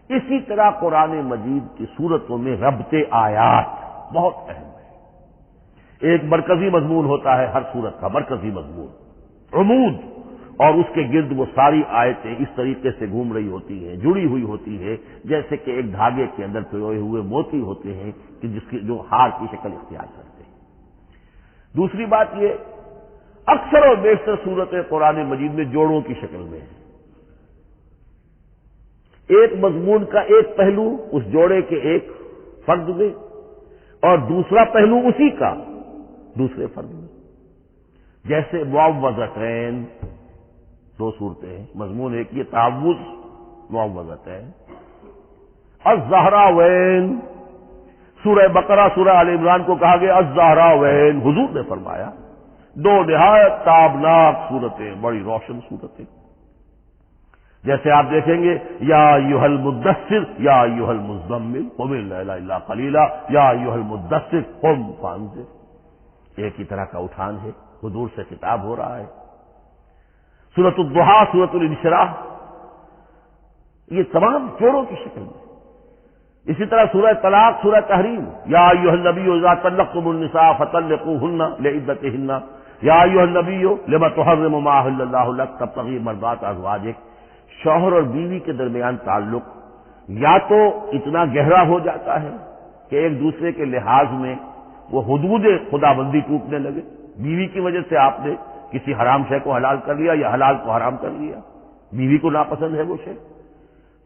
اسی طرح قرآن مجید کی صورتوں میں ربط آیات بہت اہم ہے۔ ایک مرکزی مضمون ہوتا ہے ہر صورت کا، مرکزی مضمون عمود، اور اس کے گرد وہ ساری آیتیں اس طریقے سے گھوم رہی ہوتی ہیں، جڑی ہوئی ہوتی ہے، جیسے کہ ایک دھاگے کے اندر پروئے ہوئے موتی ہوتے ہیں کہ جس کی جو ہار کی شکل اختیار کرتے ہیں۔ دوسری بات یہ، اکثر اور بیشتر صورتیں قرآن مجید میں جوڑوں کی شکل میں ہیں۔ ایک مضمون کا ایک پہلو اس جوڑے کے ایک فرد میں، اور دوسرا پہلو اسی کا دوسرے فرد میں، جیسے معوذتین، دو صورتیں ہیں، مضمون ایک یہ تعوذ معوذتین، الزہراوین، سورہ بقرہ سورہ آل عمران کو کہا گیا الزہراوین، حضور نے فرمایا دو نہایت تابناک صورتیں، بڑی روشن صورتیں۔ جیسے آپ دیکھیں گے یا ایھا المدثر یا ایھا المزمل قم اللیل الا قلیلا یا ایھا المدثر قم فانذر، ایک ہی طرح کا اٹھان ہے، حضور سے خطاب ہو رہا ہے۔ سورۃ الضحیٰ، سورۃ الانشراح، یہ تمام جوڑوں کی شکل میں۔ اسی طرح سورہ طلاق، سورہ تحریم، یا ایھا النبی اذا طلقتم النساء فطلقوهن لعدتهن یا ایھا النبی لم تحرم ما احل اللہ لک تبتغی مرضات ازواجک۔ شوہر اور بیوی کے درمیان تعلق یا تو اتنا گہرا ہو جاتا ہے کہ ایک دوسرے کے لحاظ میں وہ حدود خدا بندی ٹوٹنے لگے، بیوی کی وجہ سے آپ نے کسی حرام شے کو حلال کر لیا یا حلال کو حرام کر لیا، بیوی کو ناپسند ہے وہ شے،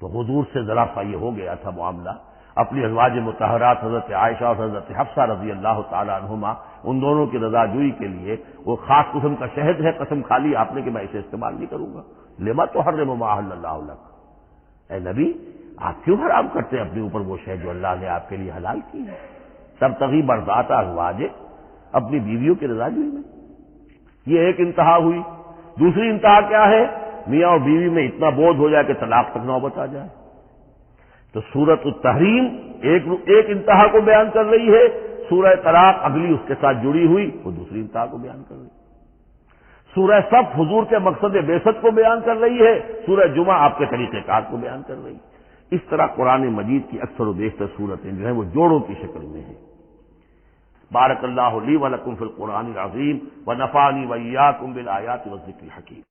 تو حضور سے ذرا سا یہ ہو گیا تھا معاملہ۔ اپنی ازواج مطہرات حضرت عائشہ اور حضرت حفصہ رضی اللہ تعالی عنہما، ان دونوں کی رضا جوئی کے لیے وہ خاص قسم کا شہد ہے، قسم کھا لی آپ نے کہ میں اسے استعمال نہیں کروں گا۔ لما تحرم ما احل اللہ لک، اے نبی آپ کیوں حرام کرتے ہیں اپنے اوپر وہ شے جو اللہ نے آپ کے لیے حلال کی ہے؟ تبتغی مرضات ازواجک، اپنی بیویوں کی رضا جوئی میں۔ یہ ایک انتہا ہوئی۔ دوسری انتہا کیا ہے؟ میاں اور بیوی میں اتنا بودھ ہو جائے کہ طلاق تک نوبت آ جائے۔ تو سورۃ التحریم ایک انتہا کو بیان کر رہی ہے، سورہ طلاق اگلی اس کے ساتھ جڑی ہوئی وہ دوسری انتہا کو بیان کر رہی ہے۔ سورہ صف حضور کے مقصد بعثت کو بیان کر رہی ہے، سورہ جمعہ آپ کے طریقہ کار کو بیان کر رہی ہے۔ اس طرح قرآن مجید کی اکثر و بیشتر صورتیں جو ہیں وہ جوڑوں کی شکل میں ہیں۔ بارک اللہ لی و لکم فی القرآن العظیم ونفعنی وإیاکم بالآیات والذکر الحکیم۔